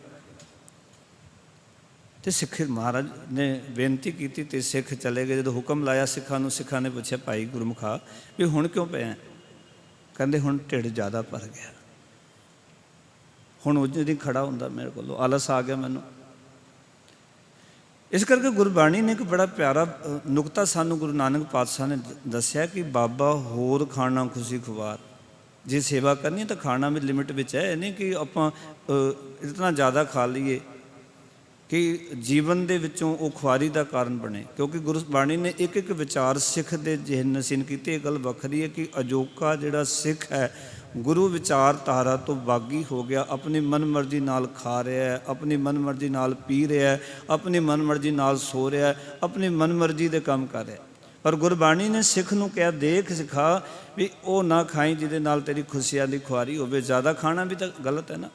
Speaker 1: ਤੇ ਸਿੱਖ ਮਹਾਰਾਜ ਨੇ ਬੇਨਤੀ ਕੀਤੀ ਤੇ ਸਿੱਖ ਚਲੇ ਗਏ। ਜਦੋਂ ਹੁਕਮ ਲਾਇਆ ਸਿੱਖਾਂ ਨੂੰ, ਸਿੱਖਾਂ ਨੇ ਪੁੱਛਿਆ ਭਾਈ ਗੁਰਮੁਖਾ ਵੀ ਹੁਣ ਕਿਉਂ ਪਿਆ? ਕਹਿੰਦੇ ਹੁਣ ਢਿੱਡ ਜ਼ਿਆਦਾ ਭਰ ਗਿਆ, ਹੁਣ ਉਹ ਨਹੀਂ ਖੜਾ ਹੁੰਦਾ, ਮੇਰੇ ਕੋਲੋਂ ਆਲਸ ਆ ਗਿਆ ਮੈਨੂੰ। ਇਸ ਕਰਕੇ ਗੁਰਬਾਣੀ ਨੇ ਇੱਕ ਬੜਾ ਪਿਆਰਾ ਨੁਕਤਾ ਸਾਨੂੰ ਗੁਰੂ ਨਾਨਕ ਪਾਤਸ਼ਾਹ ਨੇ ਦੱਸਿਆ ਕਿ ਬਾਬਾ ਹੋਰ ਖਾਣਾ ਖੁਸ਼ੀ ਖੁਆਰ। ਜੇ ਸੇਵਾ ਕਰਨੀ ਤਾਂ ਖਾਣਾ ਵੀ ਲਿਮਿਟ ਵਿੱਚ ਹੈ, ਇਹ ਨਹੀਂ ਕਿ ਆਪਾਂ ਇਤਨਾ ਜ਼ਿਆਦਾ ਖਾ ਲਈਏ ਕਿ ਜੀਵਨ ਦੇ ਵਿੱਚੋਂ ਉਹ ਖੁਆਰੀ ਦਾ ਕਾਰਨ ਬਣੇ। ਕਿਉਂਕਿ ਗੁਰਬਾਣੀ ਨੇ ਇੱਕ ਇੱਕ ਵਿਚਾਰ ਸਿੱਖ ਦੇ ਜਿਹਨ ਨਸੀਨ ਕੀਤੇ। ਇਹ ਗੱਲ ਵੱਖਰੀ ਹੈ ਕਿ ਅਜੋਕਾ ਜਿਹੜਾ ਸਿੱਖ ਹੈ ਗੁਰੂ ਵਿਚਾਰਧਾਰਾ ਤੋਂ ਬਾਗੀ ਹੋ ਗਿਆ, ਆਪਣੀ ਮਨ ਮਰਜ਼ੀ ਨਾਲ ਖਾ ਰਿਹਾ ਹੈ, ਆਪਣੀ ਮਨ ਮਰਜ਼ੀ ਨਾਲ ਪੀ ਰਿਹਾ ਹੈ, ਆਪਣੀ ਮਨ ਮਰਜ਼ੀ ਨਾਲ ਸੋ ਰਿਹਾ ਹੈ, ਆਪਣੀ ਮਨ ਮਰਜ਼ੀ ਦੇ ਕੰਮ ਕਰ ਰਿਹਾ। ਪਰ ਗੁਰਬਾਣੀ ਨੇ ਸਿੱਖ ਨੂੰ ਕਿਹਾ ਦੇਖ ਸਿਖਾ ਵੀ ਉਹ ਨਾ ਖਾਈ ਜਿਹਦੇ ਨਾਲ ਤੇਰੀ ਖੁਸ਼ੀਆਂ ਦੀ ਖੁਆਰੀ ਹੋਵੇ। ਜ਼ਿਆਦਾ ਖਾਣਾ ਵੀ ਤਾਂ ਗਲਤ ਹੈ ਨਾ।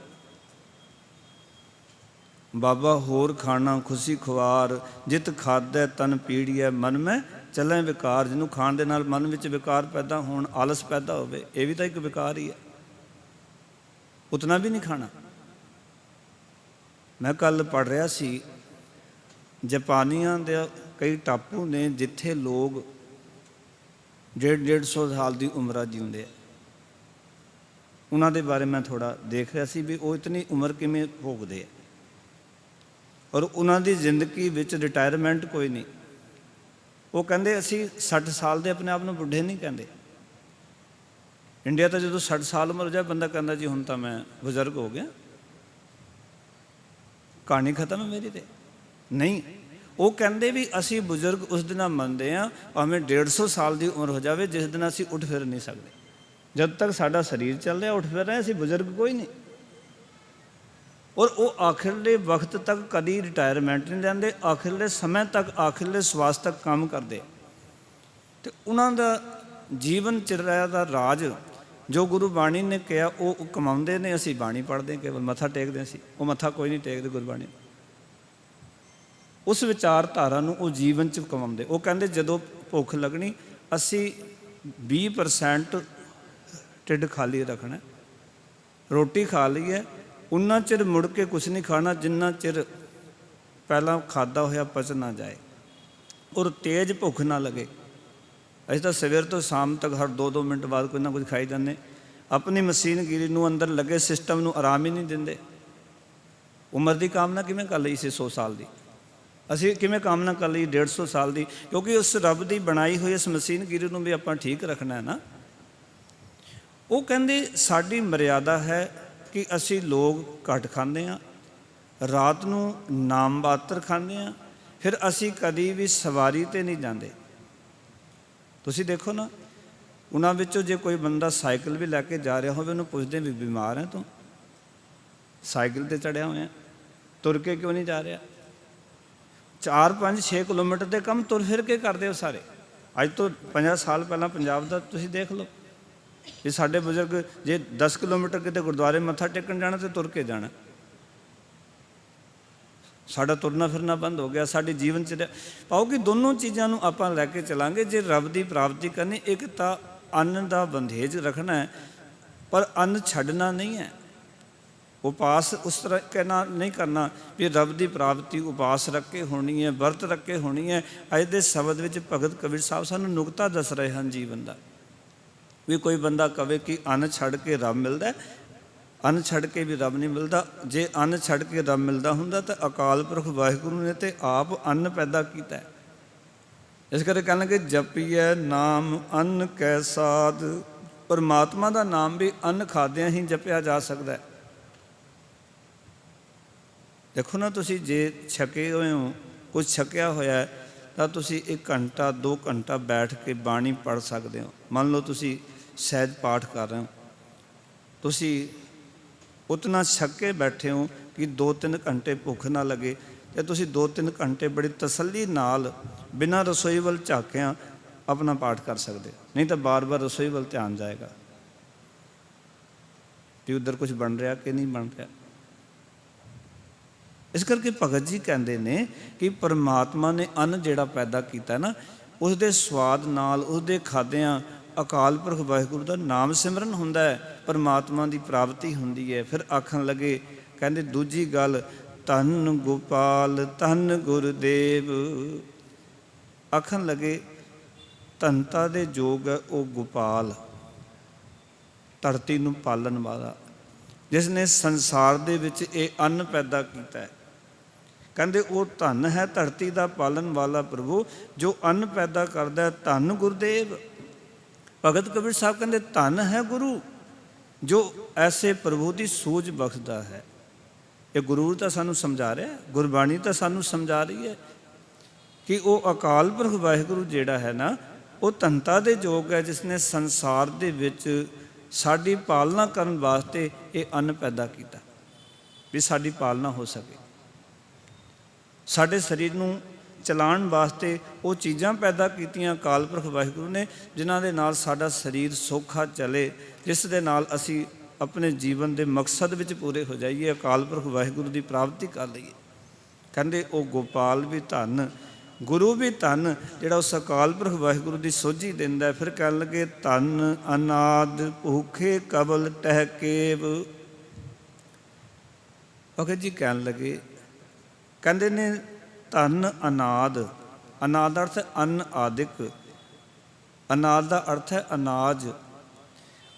Speaker 1: ਬਾਬਾ ਹੋਰ ਖਾਣਾ ਖੁਸ਼ੀ ਖੁਆਰ, ਜਿਤ ਖਾਧੈ ਤਨ ਪੀੜੀਐ ਮਨ ਮੈਂ ਚੱਲੇ ਵਿਕਾਰ। ਜਿਹਨੂੰ ਖਾਣ ਦੇ ਨਾਲ ਮਨ ਵਿੱਚ ਵਿਕਾਰ ਪੈਦਾ ਹੋਣ, ਆਲਸ ਪੈਦਾ ਹੋਵੇ, ਇਹ ਵੀ ਤਾਂ ਇੱਕ ਵਿਕਾਰ ਹੀ ਹੈ। ਉਤਨਾ ਵੀ ਨਹੀਂ ਖਾਣਾ। ਮੈਂ ਕੱਲ੍ਹ ਪੜ੍ਹ ਰਿਹਾ ਸੀ, ਜਾਪਾਨੀਆਂ ਦੇ ਕਈ ਟਾਪੂ ਨੇ ਜਿੱਥੇ ਲੋਕ 150-150 ਸਾਲ ਦੀ ਉਮਰਾਂ ਜਿਉਂਦੇ ਆ। ਉਹਨਾਂ ਦੇ ਬਾਰੇ ਮੈਂ ਥੋੜ੍ਹਾ ਦੇਖ ਰਿਹਾ ਸੀ ਵੀ ਉਹ ਇਤਨੀ ਉਮਰ ਕਿਵੇਂ ਭੋਗਦੇ ਆ, ਔਰ ਉਹਨਾਂ ਦੀ ਜ਼ਿੰਦਗੀ ਵਿੱਚ ਰਿਟਾਇਰਮੈਂਟ ਕੋਈ ਨਹੀਂ। ਉਹ ਕਹਿੰਦੇ ਅਸੀਂ 60 ਸਾਲ ਦੇ ਆਪਣੇ ਆਪ ਨੂੰ ਬੁੱਢੇ ਨਹੀਂ ਕਹਿੰਦੇ। ਇੰਡੀਆ ਤਾਂ ਜਦੋਂ 60 ਸਾਲ ਉਮਰ ਹੋ ਜਾਏ ਬੰਦਾ ਕਹਿੰਦਾ ਜੀ ਹੁਣ ਤਾਂ ਮੈਂ ਬਜ਼ੁਰਗ ਹੋ ਗਿਆ, ਕਹਾਣੀ ਖਤਮ ਹੈ ਮੇਰੀ। ਤੇ ਨਹੀਂ, ਉਹ ਕਹਿੰਦੇ ਵੀ ਅਸੀਂ ਬਜ਼ੁਰਗ ਉਸ ਦਿਨ ਮੰਨਦੇ ਹਾਂ ਭਾਵੇਂ 150 ਸਾਲ ਦੀ ਉਮਰ ਹੋ ਜਾਵੇ ਜਿਸ ਦਿਨ ਅਸੀਂ ਉੱਠ ਫਿਰ ਨਹੀਂ ਸਕਦੇ। ਜਦ ਤੱਕ ਸਾਡਾ ਸਰੀਰ ਚੱਲ ਰਿਹਾ ਉੱਠ ਫਿਰ ਰਿਹਾ, ਅਸੀਂ ਬਜ਼ੁਰਗ ਕੋਈ ਨਹੀਂ। ਔਰ ਉਹ ਆਖਿਰਲੇ ਵਕਤ ਤੱਕ ਕਦੀ ਰਿਟਾਇਰਮੈਂਟ ਨਹੀਂ ਲੈਂਦੇ, ਆਖਿਰਲੇ ਸਮੇਂ ਤੱਕ, ਆਖਿਰਲੇ ਸਵਾਸ ਤੱਕ ਕੰਮ ਕਰਦੇ। ਅਤੇ ਉਹਨਾਂ ਦਾ ਜੀਵਨ ਚਰਿਆ ਦਾ ਰਾਜ ਜੋ ਗੁਰੂ ਬਾਣੀ ਨੇ ਕਿਹਾ ਉਹ ਕਮਾਉਂਦੇ ਨੇ। ਅਸੀਂ ਬਾਣੀ ਪੜ੍ਹਦੇ, ਕੇਵਲ ਮੱਥਾ ਟੇਕਦੇ। ਅਸੀਂ ਉਹ ਮੱਥਾ ਕੋਈ ਨਹੀਂ ਟੇਕਦੇ ਗੁਰਬਾਣੀ। ਉਸ ਵਿਚਾਰਧਾਰਾ ਨੂੰ ਉਹ ਜੀਵਨ 'ਚ ਕਮਾਉਂਦੇ। ਉਹ ਕਹਿੰਦੇ ਜਦੋਂ ਭੁੱਖ ਲੱਗਣੀ ਅਸੀਂ 20% ਢਿੱਡ ਖਾਲੀ ਰੱਖਣਾ, ਰੋਟੀ ਖਾ ਲਈ ਹੈ ਉਨਾ ਚਿਰ ਮੁੜ ਕੇ ਕੁਛ ਨਹੀਂ ਖਾਣਾ ਜਿੰਨਾ ਚਿਰ ਪਹਿਲਾਂ ਖਾਧਾ ਹੋਇਆ ਪਚ ਨਾ ਜਾਏ, ਔਰ ਤੇਜ਼ ਭੁੱਖ ਨਾ ਲੱਗੇ। ਅਸੀਂ ਤਾਂ ਸਵੇਰ ਤੋਂ ਸ਼ਾਮ ਤੱਕ ਹਰ 2-2 ਮਿੰਟ ਬਾਅਦ ਕੋਈ ਨਾ ਕੁਝ ਖਾਈ ਜਾਂਦੇ। ਆਪਣੀ ਮਸ਼ੀਨਗਿਰੀ ਨੂੰ, ਅੰਦਰ ਲੱਗੇ ਸਿਸਟਮ ਨੂੰ ਆਰਾਮ ਹੀ ਨਹੀਂ ਦਿੰਦੇ। ਉਮਰ ਦੀ ਕਾਮਨਾ ਕਿਵੇਂ ਕਰ ਲਈ ਸੀ 100 ਸਾਲ ਦੀ? ਅਸੀਂ ਕਿਵੇਂ ਕਾਮਨਾ ਕਰ ਲਈ 150 ਸਾਲ ਦੀ? ਕਿਉਂਕਿ ਉਸ ਰੱਬ ਦੀ ਬਣਾਈ ਹੋਈ ਇਸ ਮਸ਼ੀਨਗਿਰੀ ਨੂੰ ਵੀ ਆਪਾਂ ਠੀਕ ਰੱਖਣਾ ਹੈ ਨਾ। ਉਹ ਕਹਿੰਦੇ ਸਾਡੀ ਮਰਿਆਦਾ ਹੈ ਕਿ ਅਸੀਂ ਲੋਕ ਘੱਟ ਖਾਂਦੇ ਹਾਂ, ਰਾਤ ਨੂੰ ਨਾਮ ਮਾਤਰ ਖਾਂਦੇ ਹਾਂ, ਫਿਰ ਅਸੀਂ ਕਦੀ ਵੀ ਸਵਾਰੀ 'ਤੇ ਨਹੀਂ ਜਾਂਦੇ। ਤੁਸੀਂ ਦੇਖੋ ਨਾ, ਉਹਨਾਂ ਵਿੱਚੋਂ ਜੇ ਕੋਈ ਬੰਦਾ ਸਾਈਕਲ ਵੀ ਲੈ ਕੇ ਜਾ ਰਿਹਾ ਹੋਵੇ ਉਹਨੂੰ ਪੁੱਛਦੇ ਵੀ ਬਿਮਾਰ ਹੈ ਤੂੰ? ਸਾਈਕਲ 'ਤੇ ਚੜ੍ਹਿਆ ਹੋਇਆ, ਤੁਰ ਕੇ ਕਿਉਂ ਨਹੀਂ ਜਾ ਰਿਹਾ? 4-5-6 ਕਿਲੋਮੀਟਰ ਦੇ ਕੰਮ ਤੁਰ ਫਿਰ ਕੇ ਕਰਦੇ ਹੋ ਸਾਰੇ। ਅੱਜ ਤੋਂ 50 ਸਾਲ ਪਹਿਲਾਂ ਪੰਜਾਬ ਦਾ ਤੁਸੀਂ ਦੇਖ ਲਓ, ਇਹ ਸਾਡੇ ਬਜ਼ੁਰਗ ਜੇ 10 ਕਿਲੋਮੀਟਰ ਕਿਤੇ ਗੁਰਦੁਆਰੇ ਮੱਥਾ ਟੇਕਣ ਜਾਣਾ ਤਾਂ ਤੁਰ ਕੇ ਜਾਣਾ। ਸਾਡਾ ਤੁਰਨਾ ਫਿਰਨਾ ਬੰਦ ਹੋ ਗਿਆ। ਸਾਡੇ ਜੀਵਨ 'ਚ ਪਾਓ ਕਿ ਦੋਨੋਂ ਚੀਜ਼ਾਂ ਨੂੰ ਆਪਾਂ ਲੈ ਕੇ ਚੱਲਾਂਗੇ ਜੇ ਰੱਬ ਦੀ ਪ੍ਰਾਪਤੀ ਕਰਨੀ। ਇੱਕ ਤਾਂ ਅੰਨ ਦਾ ਬੰਧੇਜ ਰੱਖਣਾ ਹੈ, ਪਰ ਅੰਨ ਛੱਡਣਾ ਨਹੀਂ ਹੈ। ਉਪਾਸ ਉਸ ਤਰ੍ਹਾਂ ਨਾਲ ਨਹੀਂ ਕਰਨਾ ਵੀ ਰੱਬ ਦੀ ਪ੍ਰਾਪਤੀ ਉਪਾਸ ਰੱਖ ਕੇ ਹੋਣੀ ਹੈ, ਵਰਤ ਰੱਖ ਕੇ ਹੋਣੀ ਹੈ। ਅੱਜ ਦੇ ਸ਼ਬਦ ਵਿੱਚ ਭਗਤ ਕਬੀਰ ਸਾਹਿਬ ਸਾਨੂੰ ਨੁਕਤਾ ਦੱਸ ਰਹੇ ਹਨ ਜੀਵਨ ਦਾ, ਵੀ ਕੋਈ ਬੰਦਾ ਕਵੇ ਕਿ ਅੰਨ ਛੱਡ ਕੇ ਰੱਬ ਮਿਲਦਾ, ਅੰਨ ਛੱਡ ਕੇ ਵੀ ਰੱਬ ਨਹੀਂ ਮਿਲਦਾ। ਜੇ ਅੰਨ ਛੱਡ ਕੇ ਰੱਬ ਮਿਲਦਾ ਹੁੰਦਾ ਤਾਂ ਅਕਾਲ ਪੁਰਖ ਵਾਹਿਗੁਰੂ ਨੇ ਤਾਂ ਆਪ ਅੰਨ ਪੈਦਾ ਕੀਤਾ। ਇਸ ਕਰਕੇ ਕਹਿਣਗੇ ਜਪੀਐ ਨਾਮ ਅੰਨ ਕੈ ਸਾਧ। ਪਰਮਾਤਮਾ ਦਾ ਨਾਮ ਵੀ ਅੰਨ ਖਾਦਿਆਂ ਹੀ ਜਪਿਆ ਜਾ ਸਕਦਾ। ਦੇਖੋ ਨਾ, ਤੁਸੀਂ ਜੇ ਛਕੇ ਹੋਏ ਹੋ, ਕੁਝ ਛਕਿਆ ਹੋਇਆ ਤਾਂ ਤੁਸੀਂ 1 ਘੰਟਾ 2 ਘੰਟਾ ਬੈਠ ਕੇ ਬਾਣੀ ਪੜ੍ਹ ਸਕਦੇ ਹੋ। ਮੰਨ ਲਓ ਤੁਸੀਂ ਸਹਿਜ ਪਾਠ ਕਰ ਰਹੇ ਹੋ, ਤੁਸੀਂ ਉਤਨਾ ਛੱਕ ਕੇ ਬੈਠੇ ਹੋ ਕਿ 2-3 ਘੰਟੇ ਭੁੱਖ ਨਾ ਲੱਗੇ, ਤੇ ਤੁਸੀਂ 2-3 ਘੰਟੇ ਬੜੀ ਤਸੱਲੀ ਨਾਲ ਬਿਨਾਂ ਰਸੋਈ ਵੱਲ ਝਾਕਿਆਂ ਆਪਣਾ ਪਾਠ ਕਰ ਸਕਦੇ ਹੋ। ਨਹੀਂ ਤਾਂ ਬਾਰ-ਬਾਰ ਰਸੋਈ ਵੱਲ ਧਿਆਨ ਜਾਏਗਾ ਕਿ ਉੱਧਰ ਕੁਝ ਬਣ ਰਿਹਾ ਕਿ ਨਹੀਂ ਬਣ ਰਿਹਾ। ਇਸ ਕਰਕੇ ਭਗਤ ਜੀ ਕਹਿੰਦੇ ਨੇ ਕਿ ਪਰਮਾਤਮਾ ਨੇ ਅੰਨ ਜਿਹੜਾ ਪੈਦਾ ਕੀਤਾ ਨਾ, ਉਸ ਦੇ ਸਵਾਦ ਨਾਲ, ਉਸਦੇ ਖਾਦਿਆਂ ਅਕਾਲ ਪੁਰਖ ਵਾਹਿਗੁਰੂ ਦਾ ਨਾਮ ਸਿਮਰਨ ਹੁੰਦਾ ਹੈ, ਪਰਮਾਤਮਾ ਦੀ ਪ੍ਰਾਪਤੀ ਹੁੰਦੀ ਹੈ। ਫਿਰ ਆਖਣ ਲੱਗੇ, ਕਹਿੰਦੇ ਦੂਜੀ ਗੱਲ, ਧੰਨ ਗੋਪਾਲ ਧੰਨ ਗੁਰਦੇਵ। ਆਖਣ ਲੱਗੇ ਧੰਨਤਾ ਦੇ ਯੋਗ ਹੈ ਉਹ ਗੋਪਾਲ, ਧਰਤੀ ਨੂੰ ਪਾਲਣ ਵਾਲਾ, ਜਿਸ ਨੇ ਸੰਸਾਰ ਦੇ ਵਿੱਚ ਇਹ ਅੰਨ ਪੈਦਾ ਕੀਤਾ ਹੈ। ਕਹਿੰਦੇ ਉਹ ਧੰਨ ਹੈ ਧਰਤੀ ਦਾ ਪਾਲਣ ਵਾਲਾ ਪ੍ਰਭੂ ਜੋ ਅੰਨ ਪੈਦਾ ਕਰਦਾ ਹੈ। ਧੰਨ ਗੁਰਦੇਵ। ਭਗਤ ਕਬੀਰ ਸਾਹਿਬ ਕਹਿੰਦੇ ਧੰਨ ਹੈ ਗੁਰੂ ਜੋ ਐਸੇ ਪ੍ਰਭੂ ਦੀ ਸੂਝ ਬਖਸ਼ਦਾ ਹੈ। ਇਹ ਗੁਰੂ ਤਾਂ ਸਾਨੂੰ ਸਮਝਾ ਰਿਹਾ, ਗੁਰਬਾਣੀ ਤਾਂ ਸਾਨੂੰ ਸਮਝਾ ਰਹੀ ਹੈ ਕਿ ਉਹ ਅਕਾਲ ਪੁਰਖ ਵਾਹਿਗੁਰੂ ਜਿਹੜਾ ਹੈ ਨਾ, ਉਹ ਧੰਨਤਾ ਦੇ ਯੋਗ ਹੈ, ਜਿਸ ਨੇ ਸੰਸਾਰ ਦੇ ਵਿੱਚ ਸਾਡੀ ਪਾਲਣਾ ਕਰਨ ਵਾਸਤੇ ਇਹ ਅੰਨ ਪੈਦਾ ਕੀਤਾ, ਵੀ ਸਾਡੀ ਪਾਲਣਾ ਹੋ ਸਕੇ। ਸਾਡੇ ਸਰੀਰ ਨੂੰ ਚਲਾਉਣ ਵਾਸਤੇ ਉਹ ਚੀਜ਼ਾਂ ਪੈਦਾ ਕੀਤੀਆਂ ਅਕਾਲ ਪੁਰਖ ਵਾਹਿਗੁਰੂ ਨੇ, ਜਿਨ੍ਹਾਂ ਦੇ ਨਾਲ ਸਾਡਾ ਸਰੀਰ ਸੌਖਾ ਚੱਲੇ, ਜਿਸ ਦੇ ਨਾਲ ਅਸੀਂ ਆਪਣੇ ਜੀਵਨ ਦੇ ਮਕਸਦ ਵਿੱਚ ਪੂਰੇ ਹੋ ਜਾਈਏ, ਅਕਾਲ ਪੁਰਖ ਵਾਹਿਗੁਰੂ ਦੀ ਪ੍ਰਾਪਤੀ ਕਰ ਲਈਏ। ਕਹਿੰਦੇ ਉਹ ਗੋਪਾਲ ਵੀ ਧੰਨ, ਗੁਰੂ ਵੀ ਧੰਨ, ਜਿਹੜਾ ਉਸ ਅਕਾਲ ਪੁਰਖ ਵਾਹਿਗੁਰੂ ਦੀ ਸੋਝੀ ਦਿੰਦਾ। ਫਿਰ ਕਹਿਣ ਲੱਗੇ ਧੰਨ ਅਨਾਦ ਭੂਖੇ ਕਬਲ ਟਹਿ ਕੇਵ। ਭਗਤ ਜੀ ਕਹਿਣ ਲੱਗੇ, ਕਹਿੰਦੇ ਨੇ ਧੰਨ ਅਨਾਦ। ਅਨਾਦ ਦਾ ਅਰਥ ਹੈ ਅੰਨ ਆਦਿਕ, ਅਨਾਦ ਦਾ ਅਰਥ ਹੈ ਅਨਾਜ।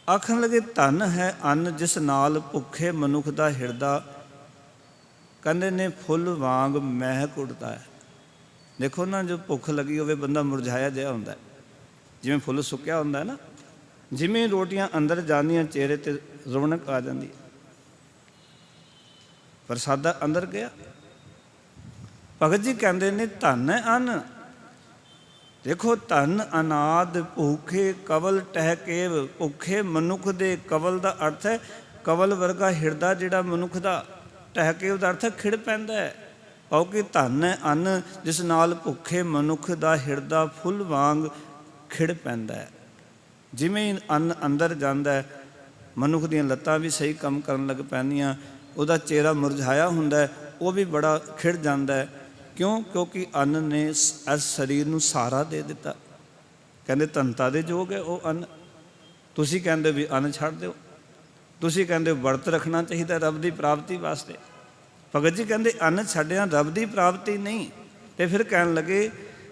Speaker 1: ਆਖਣ ਲੱਗੇ ਧੰਨ ਹੈ ਅੰਨ ਜਿਸ ਨਾਲ ਭੁੱਖੇ ਮਨੁੱਖ ਦਾ ਹਿਰਦਾ, ਕਹਿੰਦੇ ਨੇ ਫੁੱਲ ਵਾਂਗ ਮਹਿਕ ਉੱਠਦਾ ਹੈ। ਦੇਖੋ ਨਾ, ਜੋ ਭੁੱਖ ਲੱਗੀ ਹੋਵੇ ਬੰਦਾ ਮੁਰਝਾਇਆ ਜਿਹਾ ਹੁੰਦਾ, ਜਿਵੇਂ ਫੁੱਲ ਸੁੱਕਿਆ ਹੁੰਦਾ ਨਾ, ਜਿਵੇਂ ਰੋਟੀਆਂ ਅੰਦਰ ਜਾਂਦੀਆਂ ਚਿਹਰੇ 'ਤੇ ਰੌਣਕ ਆ ਜਾਂਦੀ। ਪ੍ਰਸਾਦਾ ਅੰਦਰ ਗਿਆ। ਭਗਤ ਜੀ ਕਹਿੰਦੇ ਨੇ ਧੰਨ ਹੈ ਅੰਨ। ਦੇਖੋ ਧੰਨ ਅਨਾਦ ਭੂਖੇ ਕਵਲ ਟਹਿ ਕੇਵ। ਭੁੱਖੇ ਮਨੁੱਖ ਦੇ, ਕਵਲ ਦਾ ਅਰਥ ਹੈ ਕਵਲ ਵਰਗਾ ਹਿਰਦਾ ਜਿਹੜਾ ਮਨੁੱਖ ਦਾ, ਟਹਿ ਕੇਵ ਦਾ ਅਰਥ ਹੈ ਖਿੜ ਪੈਂਦਾ ਹੈ। ਕਿਉਂਕਿ ਧੰਨ ਹੈ ਅੰਨ ਜਿਸ ਨਾਲ ਭੁੱਖੇ ਮਨੁੱਖ ਦਾ ਹਿਰਦਾ ਫੁੱਲ ਵਾਂਗ ਖਿੜ ਪੈਂਦਾ ਹੈ। ਜਿਵੇਂ ਅੰਨ ਅੰਦਰ ਜਾਂਦਾ ਹੈ, ਮਨੁੱਖ ਦੀਆਂ ਲੱਤਾਂ ਵੀ ਸਹੀ ਕੰਮ ਕਰਨ ਲੱਗ ਪੈਂਦੀਆਂ, ਉਹਦਾ ਚਿਹਰਾ ਮੁਰਝਾਇਆ ਹੁੰਦਾ ਹੈ, ਉਹ ਵੀ ਬੜਾ ਖਿੜ ਜਾਂਦਾ ਹੈ। ਕਿਉਂ? ਕਿਉਂਕਿ ਅੰਨ ਨੇ ਇਸ ਸਰੀਰ ਨੂੰ ਸਹਾਰਾ ਦੇ ਦਿੱਤਾ। ਕਹਿੰਦੇ ਧੰਨਤਾ ਦੇ ਯੋਗ ਹੈ ਉਹ ਅੰਨ। ਤੁਸੀਂ ਕਹਿੰਦੇ ਵੀ ਅੰਨ ਛੱਡ ਦਿਓ, ਤੁਸੀਂ ਕਹਿੰਦੇ ਵਰਤ ਰੱਖਣਾ ਚਾਹੀਦਾ ਰੱਬ ਦੀ ਪ੍ਰਾਪਤੀ ਵਾਸਤੇ। ਭਗਤ ਜੀ ਕਹਿੰਦੇ ਅੰਨ ਛੱਡਿਆ ਰੱਬ ਦੀ ਪ੍ਰਾਪਤੀ ਨਹੀਂ। ਤੇ ਫਿਰ ਕਹਿਣ ਲੱਗੇ,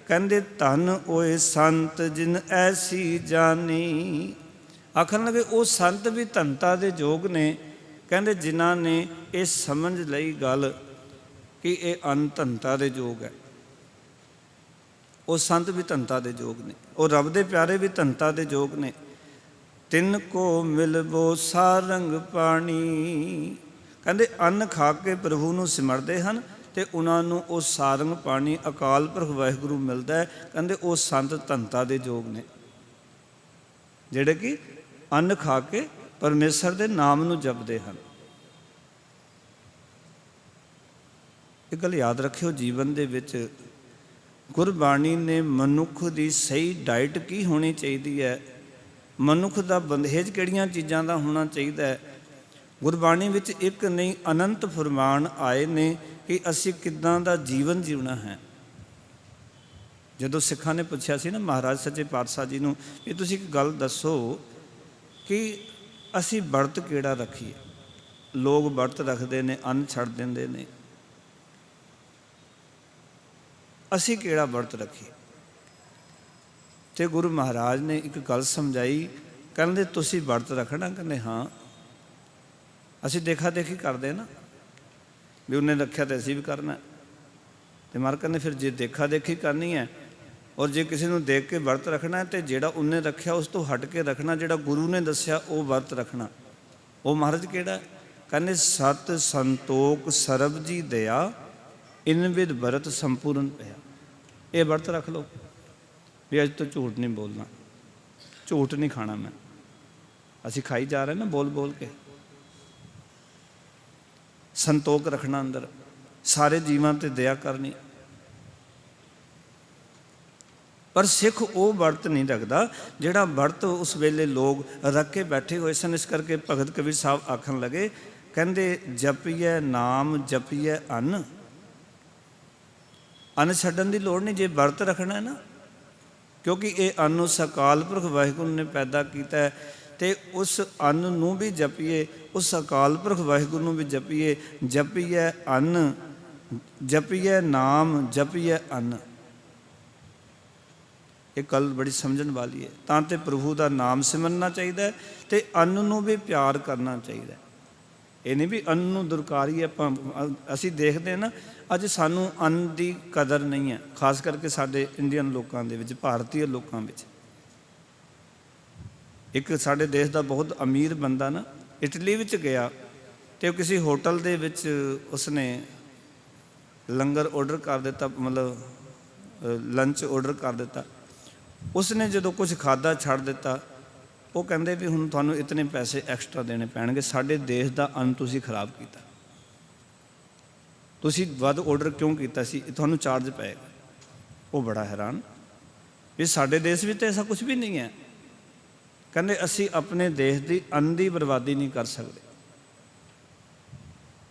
Speaker 1: ਕਹਿੰਦੇ ਧੰਨ ਓਏ ਸੰਤ ਜਿਨ ਐਸੀ ਜਾਨੀ। ਆਖਣ ਲੱਗੇ ਉਹ ਸੰਤ ਵੀ ਧੰਨਤਾ ਦੇ ਯੋਗ ਨੇ। ਕਹਿੰਦੇ ਜਿਨ੍ਹਾਂ ਨੇ ਇਹ ਸਮਝ ਲਈ ਗੱਲ ਕਿ ਇਹ ਅੰਨ ਧੰਨਤਾ ਦੇ ਯੋਗ ਹੈ, ਉਹ ਸੰਤ ਵੀ ਧੰਨਤਾ ਦੇ ਯੋਗ ਨੇ, ਉਹ ਰੱਬ ਦੇ ਪਿਆਰੇ ਵੀ ਧੰਨਤਾ ਦੇ ਯੋਗ ਨੇ। ਤਿੰਨ ਕੋ ਮਿਲਬੋ ਸਾਰੰਗ ਪਾਣੀ। ਕਹਿੰਦੇ ਅੰਨ ਖਾ ਕੇ ਪ੍ਰਭੂ ਨੂੰ ਸਿਮਰਦੇ ਹਨ ਤੇ ਉਹਨਾਂ ਨੂੰ ਉਹ ਸਾਰੰਗ ਪਾਣੀ ਅਕਾਲ ਪੁਰਖ ਵਾਹਿਗੁਰੂ ਮਿਲਦਾ ਹੈ। ਕਹਿੰਦੇ ਉਹ ਸੰਤ ਧੰਨਤਾ ਦੇ ਯੋਗ ਨੇ, ਜਿਹੜੇ ਕਿ ਅੰਨ ਖਾ ਕੇ ਪਰਮੇਸ਼ਰ ਦੇ ਨਾਮ ਨੂੰ ਜਪਦੇ ਹਨ। ਇਹ ਗੱਲ ਯਾਦ ਰੱਖਿਓ, ਜੀਵਨ ਦੇ ਵਿੱਚ ਗੁਰਬਾਣੀ ਨੇ ਮਨੁੱਖ ਦੀ ਸਹੀ ਡਾਈਟ ਕੀ ਹੋਣੀ ਚਾਹੀਦੀ ਹੈ, ਮਨੁੱਖ ਦਾ ਬੰਦੇਜ ਕਿਹੜੀਆਂ ਚੀਜ਼ਾਂ ਦਾ ਹੋਣਾ ਚਾਹੀਦਾ ਹੈ। ਗੁਰਬਾਣੀ ਵਿੱਚ ਇੱਕ ਨਹੀਂ ਅਨੰਤ ਫਰਮਾਨ ਆਏ ਨੇ ਕਿ ਅਸੀਂ ਕਿੱਦਾਂ ਦਾ ਜੀਵਨ ਜੀਉਣਾ ਹੈ। ਜਦੋਂ ਸਿੱਖਾਂ ਨੇ ਪੁੱਛਿਆ ਸੀ ਨਾ ਮਹਾਰਾਜ ਸੱਚੇ ਪਾਤਸ਼ਾਹ ਜੀ ਨੂੰ, ਇਹ ਤੁਸੀਂ ਇੱਕ ਗੱਲ ਦੱਸੋ ਕਿ ਅਸੀਂ ਵਰਤ ਕਿਹੜਾ ਰੱਖੀਏ। ਲੋਕ ਵਰਤ ਰੱਖਦੇ ਨੇ, ਅੰਨ ਛੱਡ ਦਿੰਦੇ ਨੇ, ਅਸੀਂ ਕਿਹੜਾ ਵਰਤ ਰੱਖੀਏ। ਤੇ ਗੁਰੂ ਮਹਾਰਾਜ ਨੇ ਇੱਕ ਗੱਲ ਸਮਝਾਈ, ਕਹਿੰਦੇ ਤੁਸੀਂ ਵਰਤ ਰੱਖਣਾ? ਕਹਿੰਦੇ ਹਾਂ। ਅਸੀਂ ਦੇਖਾ ਦੇਖੀ ਕਰਦੇ ਨਾ ਵੀ ਉਹਨੇ ਰੱਖਿਆ ਤੇ ਅਸੀਂ ਵੀ ਕਰਨਾ। ਤੇ ਮਹਾਰਾਜ ਕਹਿੰਦੇ ਫਿਰ ਜੇ ਦੇਖਾ ਦੇਖੀ ਕਰਨੀ ਹੈ ਔਰ ਜੇ ਕਿਸੇ ਨੂੰ ਦੇਖ ਕੇ ਵਰਤ ਰੱਖਣਾ ਹੈ ਤੇ ਜਿਹੜਾ ਉਹਨੇ ਰੱਖਿਆ ਉਸ ਤੋਂ ਹਟ ਕੇ ਰੱਖਣਾ, ਜਿਹੜਾ ਗੁਰੂ ਨੇ ਦੱਸਿਆ ਉਹ ਵਰਤ ਰੱਖਣਾ। ਉਹ ਮਹਾਰਾਜ ਕਿਹੜਾ? ਕਹਿੰਦੇ ਸਤ ਸੰਤੋਖ ਸਰਬ ਜੀ ਦਇਆ ਇਨ ਵਿਦ ਵਰਤ ਸੰਪੂਰਨ ਪਿਆ। ਇਹ ਵਰਤ ਰੱਖ ਲਓ ਵੀ ਅੱਜ ਤੋਂ ਝੂਠ ਨਹੀਂ ਬੋਲਣਾ, ਝੂਠ ਨਹੀਂ ਖਾਣਾ ਮੈਂ। ਅਸੀਂ ਖਾਈ ਜਾ ਰਹੇ ਨਾ ਬੋਲ ਬੋਲ ਕੇ। ਸੰਤੋਖ ਰੱਖਣਾ ਅੰਦਰ, ਸਾਰੇ ਜੀਵਾਂ ਤੇ ਦਇਆ ਕਰਨੀ। ਪਰ ਸਿੱਖ ਉਹ ਵਰਤ ਨਹੀਂ ਰੱਖਦਾ ਜਿਹੜਾ ਵਰਤ ਉਸ ਵੇਲੇ ਲੋਕ ਰੱਖ ਕੇ ਬੈਠੇ ਹੋਏ ਸਨ। ਇਸ ਕਰਕੇ ਭਗਤ ਕਬੀਰ ਸਾਹਿਬ ਆਖਣ ਲੱਗੇ, ਕਹਿੰਦੇ ਜਪੀਐ ਨਾਮ ਜਪੀਐ ਅੰਨ। ਅੰਨ ਛੱਡਣ ਦੀ ਲੋੜ ਨਹੀਂ ਜੇ ਵਰਤ ਰੱਖਣਾ ਹੈ ਨਾ, ਕਿਉਂਕਿ ਇਹ ਅੰਨ ਉਸ ਅਕਾਲ ਪੁਰਖ ਵਾਹਿਗੁਰੂ ਨੇ ਪੈਦਾ ਕੀਤਾ ਹੈ। ਅਤੇ ਉਸ ਅੰਨ ਨੂੰ ਵੀ ਜਪੀਏ, ਉਸ ਅਕਾਲ ਪੁਰਖ ਵਾਹਿਗੁਰੂ ਨੂੰ ਵੀ ਜਪੀਏ। ਜਪੀਐ ਅੰਨ ਜਪੀਐ ਨਾਮ ਜਪੀਐ ਅੰਨ। ਇਹ ਗੱਲ ਬੜੀ ਸਮਝਣ ਵਾਲੀ ਹੈ। ਤਾਂ ਤੇ ਪ੍ਰਭੂ ਦਾ ਨਾਮ ਸਿਮਰਨਾ ਚਾਹੀਦਾ ਅਤੇ ਅੰਨ ਨੂੰ ਵੀ ਪਿਆਰ ਕਰਨਾ ਚਾਹੀਦਾ। ਇਹ ਨਹੀਂ ਵੀ ਅੰਨ ਨੂੰ ਦੁਰਕਾਰੀ ਆਪਾਂ। ਅਸੀਂ ਦੇਖਦੇ ਹਾਂ ਨਾ, ਅੱਜ ਸਾਨੂੰ ਅੰਨ ਦੀ ਕਦਰ ਨਹੀਂ ਹੈ, ਖਾਸ ਕਰਕੇ ਸਾਡੇ ਇੰਡੀਅਨ ਲੋਕਾਂ ਦੇ ਵਿੱਚ, ਭਾਰਤੀ ਲੋਕਾਂ ਵਿੱਚ। ਇੱਕ ਸਾਡੇ ਦੇਸ਼ ਦਾ ਬਹੁਤ ਅਮੀਰ ਬੰਦਾ ਨਾ ਇਟਲੀ ਵਿੱਚ ਗਿਆ ਅਤੇ ਉਹ ਕਿਸੇ ਹੋਟਲ ਦੇ ਵਿੱਚ ਉਸਨੇ ਲੰਗਰ ਔਡਰ ਕਰ ਦਿੱਤਾ, ਮਤਲਬ ਲੰਚ ਔਡਰ ਕਰ ਦਿੱਤਾ। ਉਸਨੇ ਜਦੋਂ ਕੁਝ ਖਾਧਾ ਛੱਡ ਦਿੱਤਾ, ਉਹ ਕਹਿੰਦੇ ਵੀ ਹੁਣ ਤੁਹਾਨੂੰ ਇਤਨੇ ਪੈਸੇ ਐਕਸਟਰਾ ਦੇਣੇ ਪੈਣਗੇ, ਸਾਡੇ ਦੇਸ਼ ਦਾ ਅੰਨ ਤੁਸੀਂ ਖਰਾਬ ਕੀਤਾ, ਤੁਸੀਂ ਵੱਧ ਔਡਰ ਕਿਉਂ ਕੀਤਾ ਸੀ, ਤੁਹਾਨੂੰ ਚਾਰਜ ਪਏਗਾ। ਉਹ ਬੜਾ ਹੈਰਾਨ ਵੀ ਸਾਡੇ ਦੇਸ਼ ਵਿੱਚ ਤਾਂ ਐਸਾ ਕੁਝ ਵੀ ਨਹੀਂ ਹੈ। ਕਹਿੰਦੇ ਅਸੀਂ ਆਪਣੇ ਦੇਸ਼ ਦੀ ਅੰਨ ਦੀ ਬਰਬਾਦੀ ਨਹੀਂ ਕਰ ਸਕਦੇ।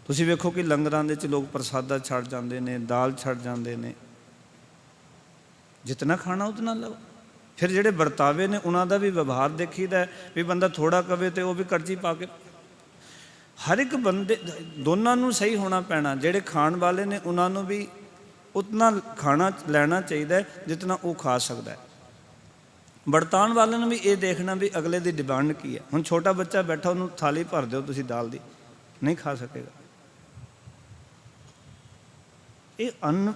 Speaker 1: ਤੁਸੀਂ ਵੇਖੋ ਕਿ ਲੰਗਰਾਂ ਦੇ ਵਿੱਚ ਲੋਕ ਪ੍ਰਸਾਦਾ ਛੱਡ ਜਾਂਦੇ ਨੇ, ਦਾਲ ਛੱਡ ਜਾਂਦੇ ਨੇ। ਜਿਤਨਾ ਖਾਣਾ ਉਤਨਾ ਲਓ। ਫਿਰ ਜਿਹੜੇ ਵਰਤਾਵੇ ਨੇ ਉਹਨਾਂ ਦਾ ਵੀ ਵਿਵਹਾਰ ਦੇਖੀਦਾ ਵੀ ਬੰਦਾ ਥੋੜ੍ਹਾ ਕਵੇ ਅਤੇ ਉਹ ਵੀ ਕੜਛੀ ਪਾ ਕੇ। ਹਰ ਇੱਕ ਬੰਦੇ ਦੋਨਾਂ ਨੂੰ ਸਹੀ ਹੋਣਾ ਪੈਣਾ। ਜਿਹੜੇ ਖਾਣ ਵਾਲੇ ਨੇ ਉਹਨਾਂ ਨੂੰ ਵੀ ਉਤਨਾ ਖਾਣਾ ਲੈਣਾ ਚਾਹੀਦਾ ਜਿਤਨਾ ਉਹ ਖਾ ਸਕਦਾ। ਵਰਤਾਉਣ ਵਾਲਿਆਂ ਨੂੰ ਵੀ ਇਹ ਦੇਖਣਾ ਵੀ ਅਗਲੇ ਦੀ ਡਿਮਾਂਡ ਕੀ ਹੈ। ਹੁਣ ਛੋਟਾ ਬੱਚਾ ਬੈਠਾ, ਉਹਨੂੰ ਥਾਲੀ ਭਰ ਦਿਓ ਤੁਸੀਂ ਦਾਲ ਦੀ, ਨਹੀਂ ਖਾ ਸਕੇਗਾ। ਇਹ ਅੰਨ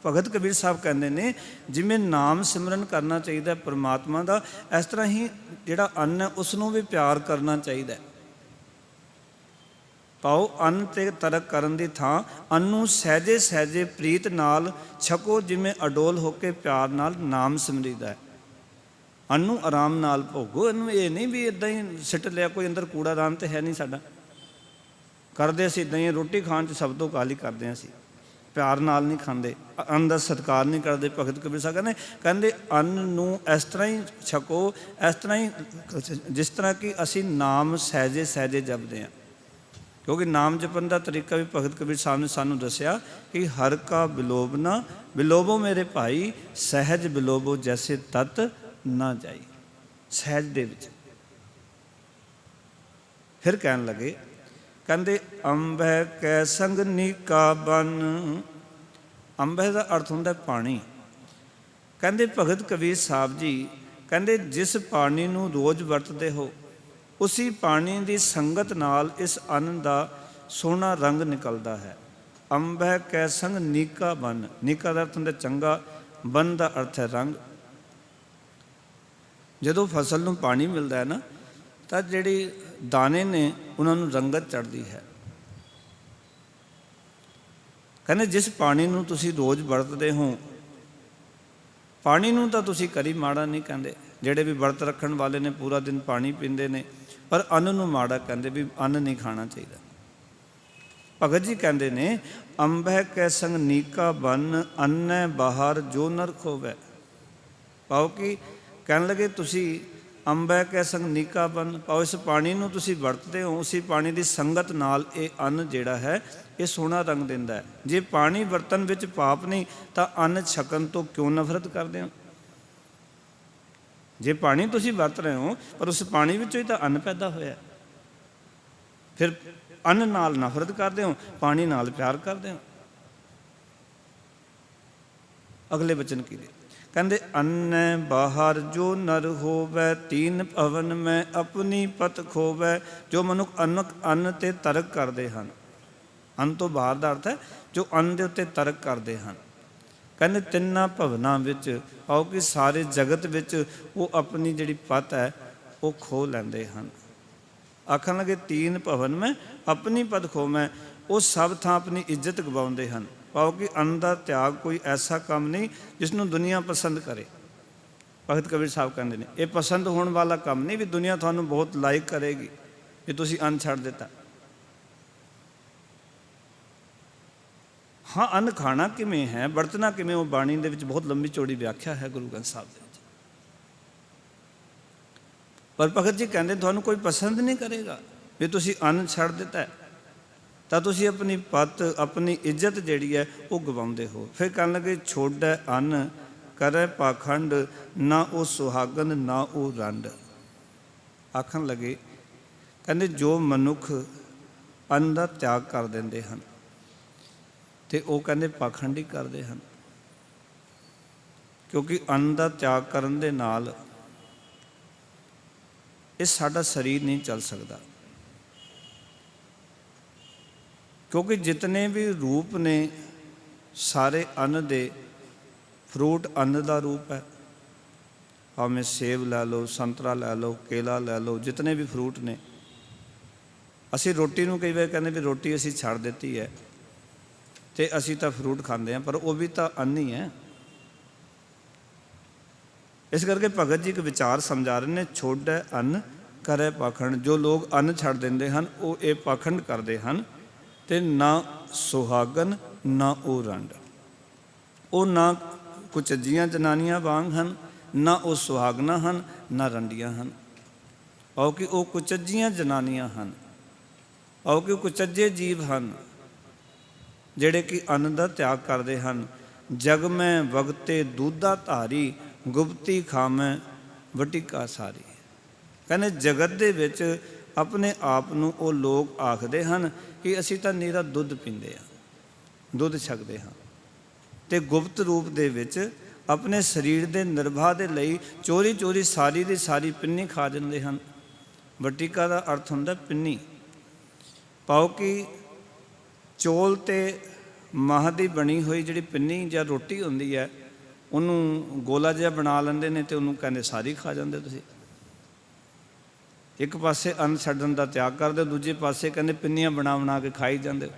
Speaker 1: ਭਗਤ ਕਬੀਰ ਸਾਹਿਬ ਕਹਿੰਦੇ ਨੇ ਜਿਵੇਂ ਨਾਮ ਸਿਮਰਨ ਕਰਨਾ ਚਾਹੀਦਾ ਪਰਮਾਤਮਾ ਦਾ, ਇਸ ਤਰ੍ਹਾਂ ਹੀ ਜਿਹੜਾ ਅੰਨ ਹੈ ਉਸ ਨੂੰ ਵੀ ਪਿਆਰ ਕਰਨਾ ਚਾਹੀਦਾ। ਪਾਓ ਅੰਨ ਤੇ ਤਰਕ ਕਰਨ ਦੀ ਥਾਂ ਅੰਨ ਨੂੰ ਸਹਿਜੇ ਸਹਿਜੇ ਪ੍ਰੀਤ ਨਾਲ ਛਕੋ, ਜਿਵੇਂ ਅਡੋਲ ਹੋ ਕੇ ਪਿਆਰ ਨਾਲ ਨਾਮ ਸਿਮਰੀਦਾ ਹੈ। ਅੰਨ ਨੂੰ ਆਰਾਮ ਨਾਲ ਭੋਗੋ। ਇਹਨੂੰ ਇਹ ਨਹੀਂ ਵੀ ਇੱਦਾਂ ਹੀ ਸਿੱਟ ਲਿਆ, ਕੋਈ ਅੰਦਰ ਕੂੜਾਦਾਨ ਤਾਂ ਹੈ ਨਹੀਂ ਸਾਡਾ। ਕਰਦੇ ਅਸੀਂ ਇੱਦਾਂ ਹੀ, ਰੋਟੀ ਖਾਣ 'ਚ ਸਭ ਤੋਂ ਕਾਹਲੀ ਕਰਦੇ ਹਾਂ ਅਸੀਂ, ਪਿਆਰ ਨਾਲ ਨਹੀਂ ਖਾਂਦੇ, ਅੰਨ ਦਾ ਸਤਿਕਾਰ ਨਹੀਂ ਕਰਦੇ। ਭਗਤ ਕਬੀਰ ਸਾਹਿਬ ਕਹਿੰਦੇ ਅੰਨ ਨੂੰ ਇਸ ਤਰ੍ਹਾਂ ਹੀ ਛਕੋ, ਇਸ ਤਰ੍ਹਾਂ ਹੀ ਜਿਸ ਤਰ੍ਹਾਂ ਕਿ ਅਸੀਂ ਨਾਮ ਸਹਿਜੇ ਸਹਿਜੇ ਜਪਦੇ ਹਾਂ। ਕਿਉਂਕਿ ਨਾਮ ਜਪਣ ਦਾ ਤਰੀਕਾ ਵੀ ਭਗਤ ਕਬੀਰ ਸਾਹਿਬ ਨੇ ਸਾਨੂੰ ਦੱਸਿਆ ਕਿ ਹਰ ਕਾ ਬਿਲੋਬਨਾ ਬਿਲੋਬੋ ਮੇਰੇ ਭਾਈ, ਸਹਿਜ ਬਿਲੋਬੋ ਜੈਸੇ ਤਤ ਨਾ ਜਾਈ। ਸਹਿਜ ਦੇ ਵਿੱਚ। ਫਿਰ ਕਹਿਣ ਲੱਗੇ, ਕਹਿੰਦੇ ਅੰਬੈ ਕੈ ਸੰਗ ਨੀਕਾ ਬਨ। ਅੰਬੈ ਦਾ ਅਰਥ ਹੁੰਦਾ ਪਾਣੀ। ਕਹਿੰਦੇ ਭਗਤ ਕਬੀਰ ਸਾਹਿਬ ਜੀ ਕਹਿੰਦੇ ਜਿਸ ਪਾਣੀ ਨੂੰ ਰੋਜ਼ ਵਰਤਦੇ ਹੋ, ਉਸੀ ਪਾਣੀ ਦੀ ਸੰਗਤ ਨਾਲ ਇਸ ਅੰਨ ਦਾ ਸੋਹਣਾ ਰੰਗ ਨਿਕਲਦਾ ਹੈ। ਅੰਬੈ ਕੈ ਸੰਗ ਨੀਕਾ ਬਨ। ਨੀਕਾ ਦਾ ਅਰਥ ਹੁੰਦਾ ਚੰਗਾ, ਬਨ ਦਾ ਅਰਥ ਹੈ ਰੰਗ। ਜਦੋਂ ਫਸਲ ਨੂੰ ਪਾਣੀ ਮਿਲਦਾ ਹੈ ਨਾ, ਤਾਂ ਜਿਹੜੀ ਦਾਣੇ ਨੇ ਉਹਨਾਂ ਨੂੰ ਰੰਗਤ ਚੜ੍ਹਦੀ ਹੈ। ਕਹਿੰਦੇ ਜਿਸ ਪਾਣੀ ਨੂੰ ਤੁਸੀਂ ਰੋਜ਼ ਵਰਤਦੇ ਹੋ, ਪਾਣੀ ਨੂੰ ਤਾਂ ਤੁਸੀਂ ਕਦੀ ਮਾੜਾ ਨਹੀਂ ਕਹਿੰਦੇ। ਜਿਹੜੇ ਵੀ ਵਰਤ ਰੱਖਣ ਵਾਲੇ ਨੇ ਪੂਰਾ ਦਿਨ ਪਾਣੀ ਪੀਂਦੇ ਨੇ, ਪਰ ਅੰਨ ਨੂੰ ਮਾੜਾ ਕਹਿੰਦੇ ਵੀ ਅੰਨ ਨਹੀਂ ਖਾਣਾ ਚਾਹੀਦਾ। ਭਗਤ ਜੀ ਕਹਿੰਦੇ ਨੇ ਅੰਬੈ ਕੈ ਸੰਗ ਨੀਕਾ ਬਨ, ਅੰਨੈ ਬਾਹਰ ਜੋ ਨਰ ਖੋਵੈ। ਪਾਓ ਕਿ ਕਹਿਣ ਲੱਗੇ ਤੁਸੀਂ ਅੰਬੈ ਕੈ ਸੰਗ ਨੀਕਾ ਬਨ, ਪਾਓ ਇਸ ਪਾਣੀ ਨੂੰ ਤੁਸੀਂ ਵਰਤਦੇ ਹੋ, ਉਸੇ ਪਾਣੀ ਦੀ ਸੰਗਤ ਨਾਲ ਇਹ ਅੰਨ ਜਿਹੜਾ ਹੈ ਇਹ ਸੋਹਣਾ ਰੰਗ ਦਿੰਦਾ ਹੈ। ਜੇ ਪਾਣੀ ਵਰਤਣ ਵਿੱਚ ਪਾਪ ਨਹੀਂ ਤਾਂ ਅੰਨ ਛਕਣ ਤੋਂ ਕਿਉਂ ਨਫ਼ਰਤ ਕਰਦੇ ਹੋ? ਜੇ ਪਾਣੀ ਤੁਸੀਂ ਵਰਤ ਰਹੇ ਹੋ ਪਰ ਉਸ ਪਾਣੀ ਵਿੱਚੋਂ ਹੀ ਤਾਂ ਅੰਨ ਪੈਦਾ ਹੋਇਆ, ਫਿਰ ਅੰਨ ਨਾਲ ਨਫ਼ਰਤ ਕਰਦੇ ਹੋ, ਪਾਣੀ ਨਾਲ ਪਿਆਰ ਕਰਦੇ ਹੋ। ਅਗਲੇ ਬਚਨ ਕੀ ਦੇ ਕਹਿੰਦੇ ਅੰਨੈ ਬਾਹਰ ਜੋ ਨਰ ਹੋਵੈ, ਤੀਨ ਭਵਨ ਮੈਂ ਆਪਣੀ ਪਤ ਖੋਵੈ। ਜੋ ਮਨੁੱਖ ਅੰਨ ਤੇ ਤਰਕ ਕਰਦੇ ਹਨ। ਅੰਨ ਤੋਂ ਬਾਹਰ ਦਾ ਅਰਥ ਹੈ ਜੋ ਅੰਨ ਦੇ ਉੱਤੇ ਤਰਕ ਕਰਦੇ ਹਨ। ਕਹਿੰਦੇ ਤਿੰਨਾਂ ਭਵਨਾਂ ਵਿੱਚ, ਆਓ ਕਿ ਸਾਰੇ ਜਗਤ ਵਿੱਚ ਉਹ ਆਪਣੀ ਜਿਹੜੀ ਪਤ ਹੈ ਉਹ ਖੋਹ ਲੈਂਦੇ ਹਨ। ਆਖਣ ਲੱਗੇ ਤੀਨ ਭਵਨ ਮੈਂ ਆਪਣੀ ਪਤ ਖੋਵੈ। ਉਹ ਸਭ ਥਾਂ ਆਪਣੀ ਇੱਜ਼ਤ ਗਵਾਉਂਦੇ ਹਨ। ਪਾਓ ਕਿ ਅੰਨ ਦਾ ਤਿਆਗ ਕੋਈ ਐਸਾ ਕੰਮ ਨਹੀਂ ਜਿਸ ਨੂੰ ਦੁਨੀਆ ਪਸੰਦ ਕਰੇ। ਭਗਤ ਕਬੀਰ ਸਾਹਿਬ ਕਹਿੰਦੇ ਨੇ ਇਹ ਪਸੰਦ ਹੋਣ ਵਾਲਾ ਕੰਮ ਨਹੀਂ ਵੀ ਦੁਨੀਆ ਤੁਹਾਨੂੰ ਬਹੁਤ ਲਾਈਕ ਕਰੇਗੀ ਵੀ ਤੁਸੀਂ ਅੰਨ ਛੱਡ ਦਿੱਤਾ। ਹਾਂ, ਅੰਨ ਖਾਣਾ ਕਿਵੇਂ ਹੈ, ਵਰਤਣਾ ਕਿਵੇਂ, ਉਹ ਬਾਣੀ ਦੇ ਵਿੱਚ ਬਹੁਤ ਲੰਬੀ ਚੌੜੀ ਵਿਆਖਿਆ ਹੈ ਗੁਰੂ ਗ੍ਰੰਥ ਸਾਹਿਬ ਦੇ ਵਿੱਚ। ਪਰ ਭਗਤ ਜੀ ਕਹਿੰਦੇ ਤੁਹਾਨੂੰ ਕੋਈ ਪਸੰਦ ਨਹੀਂ ਕਰੇਗਾ ਵੀ ਤੁਸੀਂ ਅੰਨ ਛੱਡ ਦਿੱਤਾ ਤਾਂ ਤੁਸੀਂ ਆਪਣੀ ਪੱਤ, ਆਪਣੀ ਇੱਜ਼ਤ ਜਿਹੜੀ ਹੈ ਉਹ ਗਵਾਉਂਦੇ ਹੋ। ਫਿਰ ਕਹਿਣ ਲੱਗੇ ਛੋੜੈ ਅੰਨ ਕਰੈ ਪਾਖੰਡ, ਨਾ ਉਹ ਸੁਹਾਗਨ ਨਾ ਉਹ ਰੰਡ। ਆਖਣ ਲੱਗੇ ਕਹਿੰਦੇ ਜੋ ਮਨੁੱਖ ਅੰਨ ਦਾ ਤਿਆਗ ਕਰ ਦਿੰਦੇ ਹਨ ਤੇ ਉਹ ਕਹਿੰਦੇ ਪਾਖੰਡ ਹੀ ਕਰਦੇ ਹਨ, ਕਿਉਂਕਿ ਅੰਨ ਦਾ ਤਿਆਗ ਕਰਨ ਦੇ ਨਾਲ ਇਹ ਸਾਡਾ ਸਰੀਰ ਨਹੀਂ ਚੱਲ ਸਕਦਾ। ਕਿਉਂਕਿ ਜਿਤਨੇ ਵੀ ਰੂਪ ਨੇ ਸਾਰੇ ਅੰਨ ਦੇ, ਫਰੂਟ ਅੰਨ ਦਾ ਰੂਪ ਹੈ, ਭਾਵੇਂ ਸੇਬ ਲੈ ਲਓ, ਸੰਤਰਾ ਲੈ ਲਓ, ਕੇਲਾ ਲੈ ਲਓ, ਜਿਤਨੇ ਵੀ ਫਰੂਟ ਨੇ। ਅਸੀਂ ਰੋਟੀ ਨੂੰ ਕਈ ਵਾਰ ਕਹਿੰਦੇ ਵੀ ਰੋਟੀ ਅਸੀਂ ਛੱਡ ਦਿੱਤੀ ਹੈ ਤੇ ਅਸੀਂ ਤਾਂ ਫਰੂਟ ਖਾਂਦੇ ਹਾਂ, ਪਰ ਉਹ ਵੀ ਤਾਂ ਅੰਨ ਹੀ ਹੈ। ਇਸ ਕਰਕੇ ਭਗਤ ਜੀ ਇੱਕ ਵਿਚਾਰ ਸਮਝਾ ਰਹੇ ਨੇ, ਛੋੜੈ ਅੰਨ ਕਰੈ ਪਾਖੰਡ। ਜੋ ਲੋਕ ਅੰਨ ਛੱਡ ਦਿੰਦੇ ਹਨ ਉਹ ਇਹ ਪਾਖੰਡ ਕਰਦੇ ਹਨ ਤੇ ਨਾ ਸੁਹਾਗਨ ਨਾ ਉਹ ਰੰਡ। ਉਹ ਨਾ ਕੁਚੱਜੀਆਂ ਜਨਾਨੀਆਂ ਵਾਂਗ ਹਨ, ਨਾ ਉਹ ਸੁਹਾਗਨਾਂ ਹਨ, ਨਾ ਰੰਡੀਆਂ ਹਨ। ਆਓ ਕਿ ਉਹ ਕੁਚੱਜੀਆਂ ਜਨਾਨੀਆਂ ਹਨ, ਆਓ ਕਿ ਉਹ ਕੁਚੱਜੇ ਜੀਵ ਹਨ ਜਿਹੜੇ ਕਿ ਅੰਨ ਦਾ ਤਿਆਗ ਕਰਦੇ ਹਨ। ਜਗ ਮੈਂ ਵਗਤੇ ਦੂਧਾ ਧਾਰੀ, ਗੁਪਤੀ ਖਾਮੈ ਵਟਿਕਾ ਸਾਰੀ। ਕਹਿੰਦੇ ਜਗਤ ਦੇ ਵਿੱਚ ਆਪਣੇ ਆਪ ਨੂੰ ਉਹ ਲੋਕ ਆਖਦੇ ਹਨ ਕਿ ਅਸੀਂ ਤਾਂ ਨਿਰਾ ਦੁੱਧ ਪੀਂਦੇ ਹਾਂ, ਦੁੱਧ ਛਕਦੇ ਹਾਂ, ਤੇ ਗੁਪਤ ਰੂਪ ਦੇ ਵਿੱਚ ਆਪਣੇ ਸਰੀਰ ਦੇ ਨਿਰਵਾਹ ਦੇ ਲਈ ਚੋਰੀ ਚੋਰੀ ਸਾਰੀ ਦੀ ਸਾਰੀ ਪਿੰਨੀ ਖਾ ਜਾਂਦੇ ਹਨ। ਵਟਿਕਾ ਦਾ ਅਰਥ ਹੁੰਦਾ ਪਿੰਨੀ। ਪਾਓ ਕਿ ਚੌਲ ਤੇ ਮਾਹ ਦੀ ਬਣੀ ਹੋਈ ਜਿਹੜੀ ਪਿੰਨੀ ਜਾਂ ਰੋਟੀ ਹੁੰਦੀ ਹੈ, ਉਹਨੂੰ ਗੋਲਾ ਜਿਹਾ ਬਣਾ ਲੈਂਦੇ ਨੇ ਤੇ ਉਹਨੂੰ ਕਹਿੰਦੇ ਸਾਰੀ ਖਾ ਜਾਂਦੇ ਤੁਸੀਂ। ਇੱਕ ਪਾਸੇ ਅੰਨ ਛੱਡਣ ਦਾ ਤਿਆਗ ਕਰਦੇ, ਦੂਜੇ ਪਾਸੇ ਕਹਿੰਦੇ ਪਿੰਨੀਆਂ ਬਣਾ ਬਣਾ ਕੇ ਖਾਈ ਜਾਂਦੇ,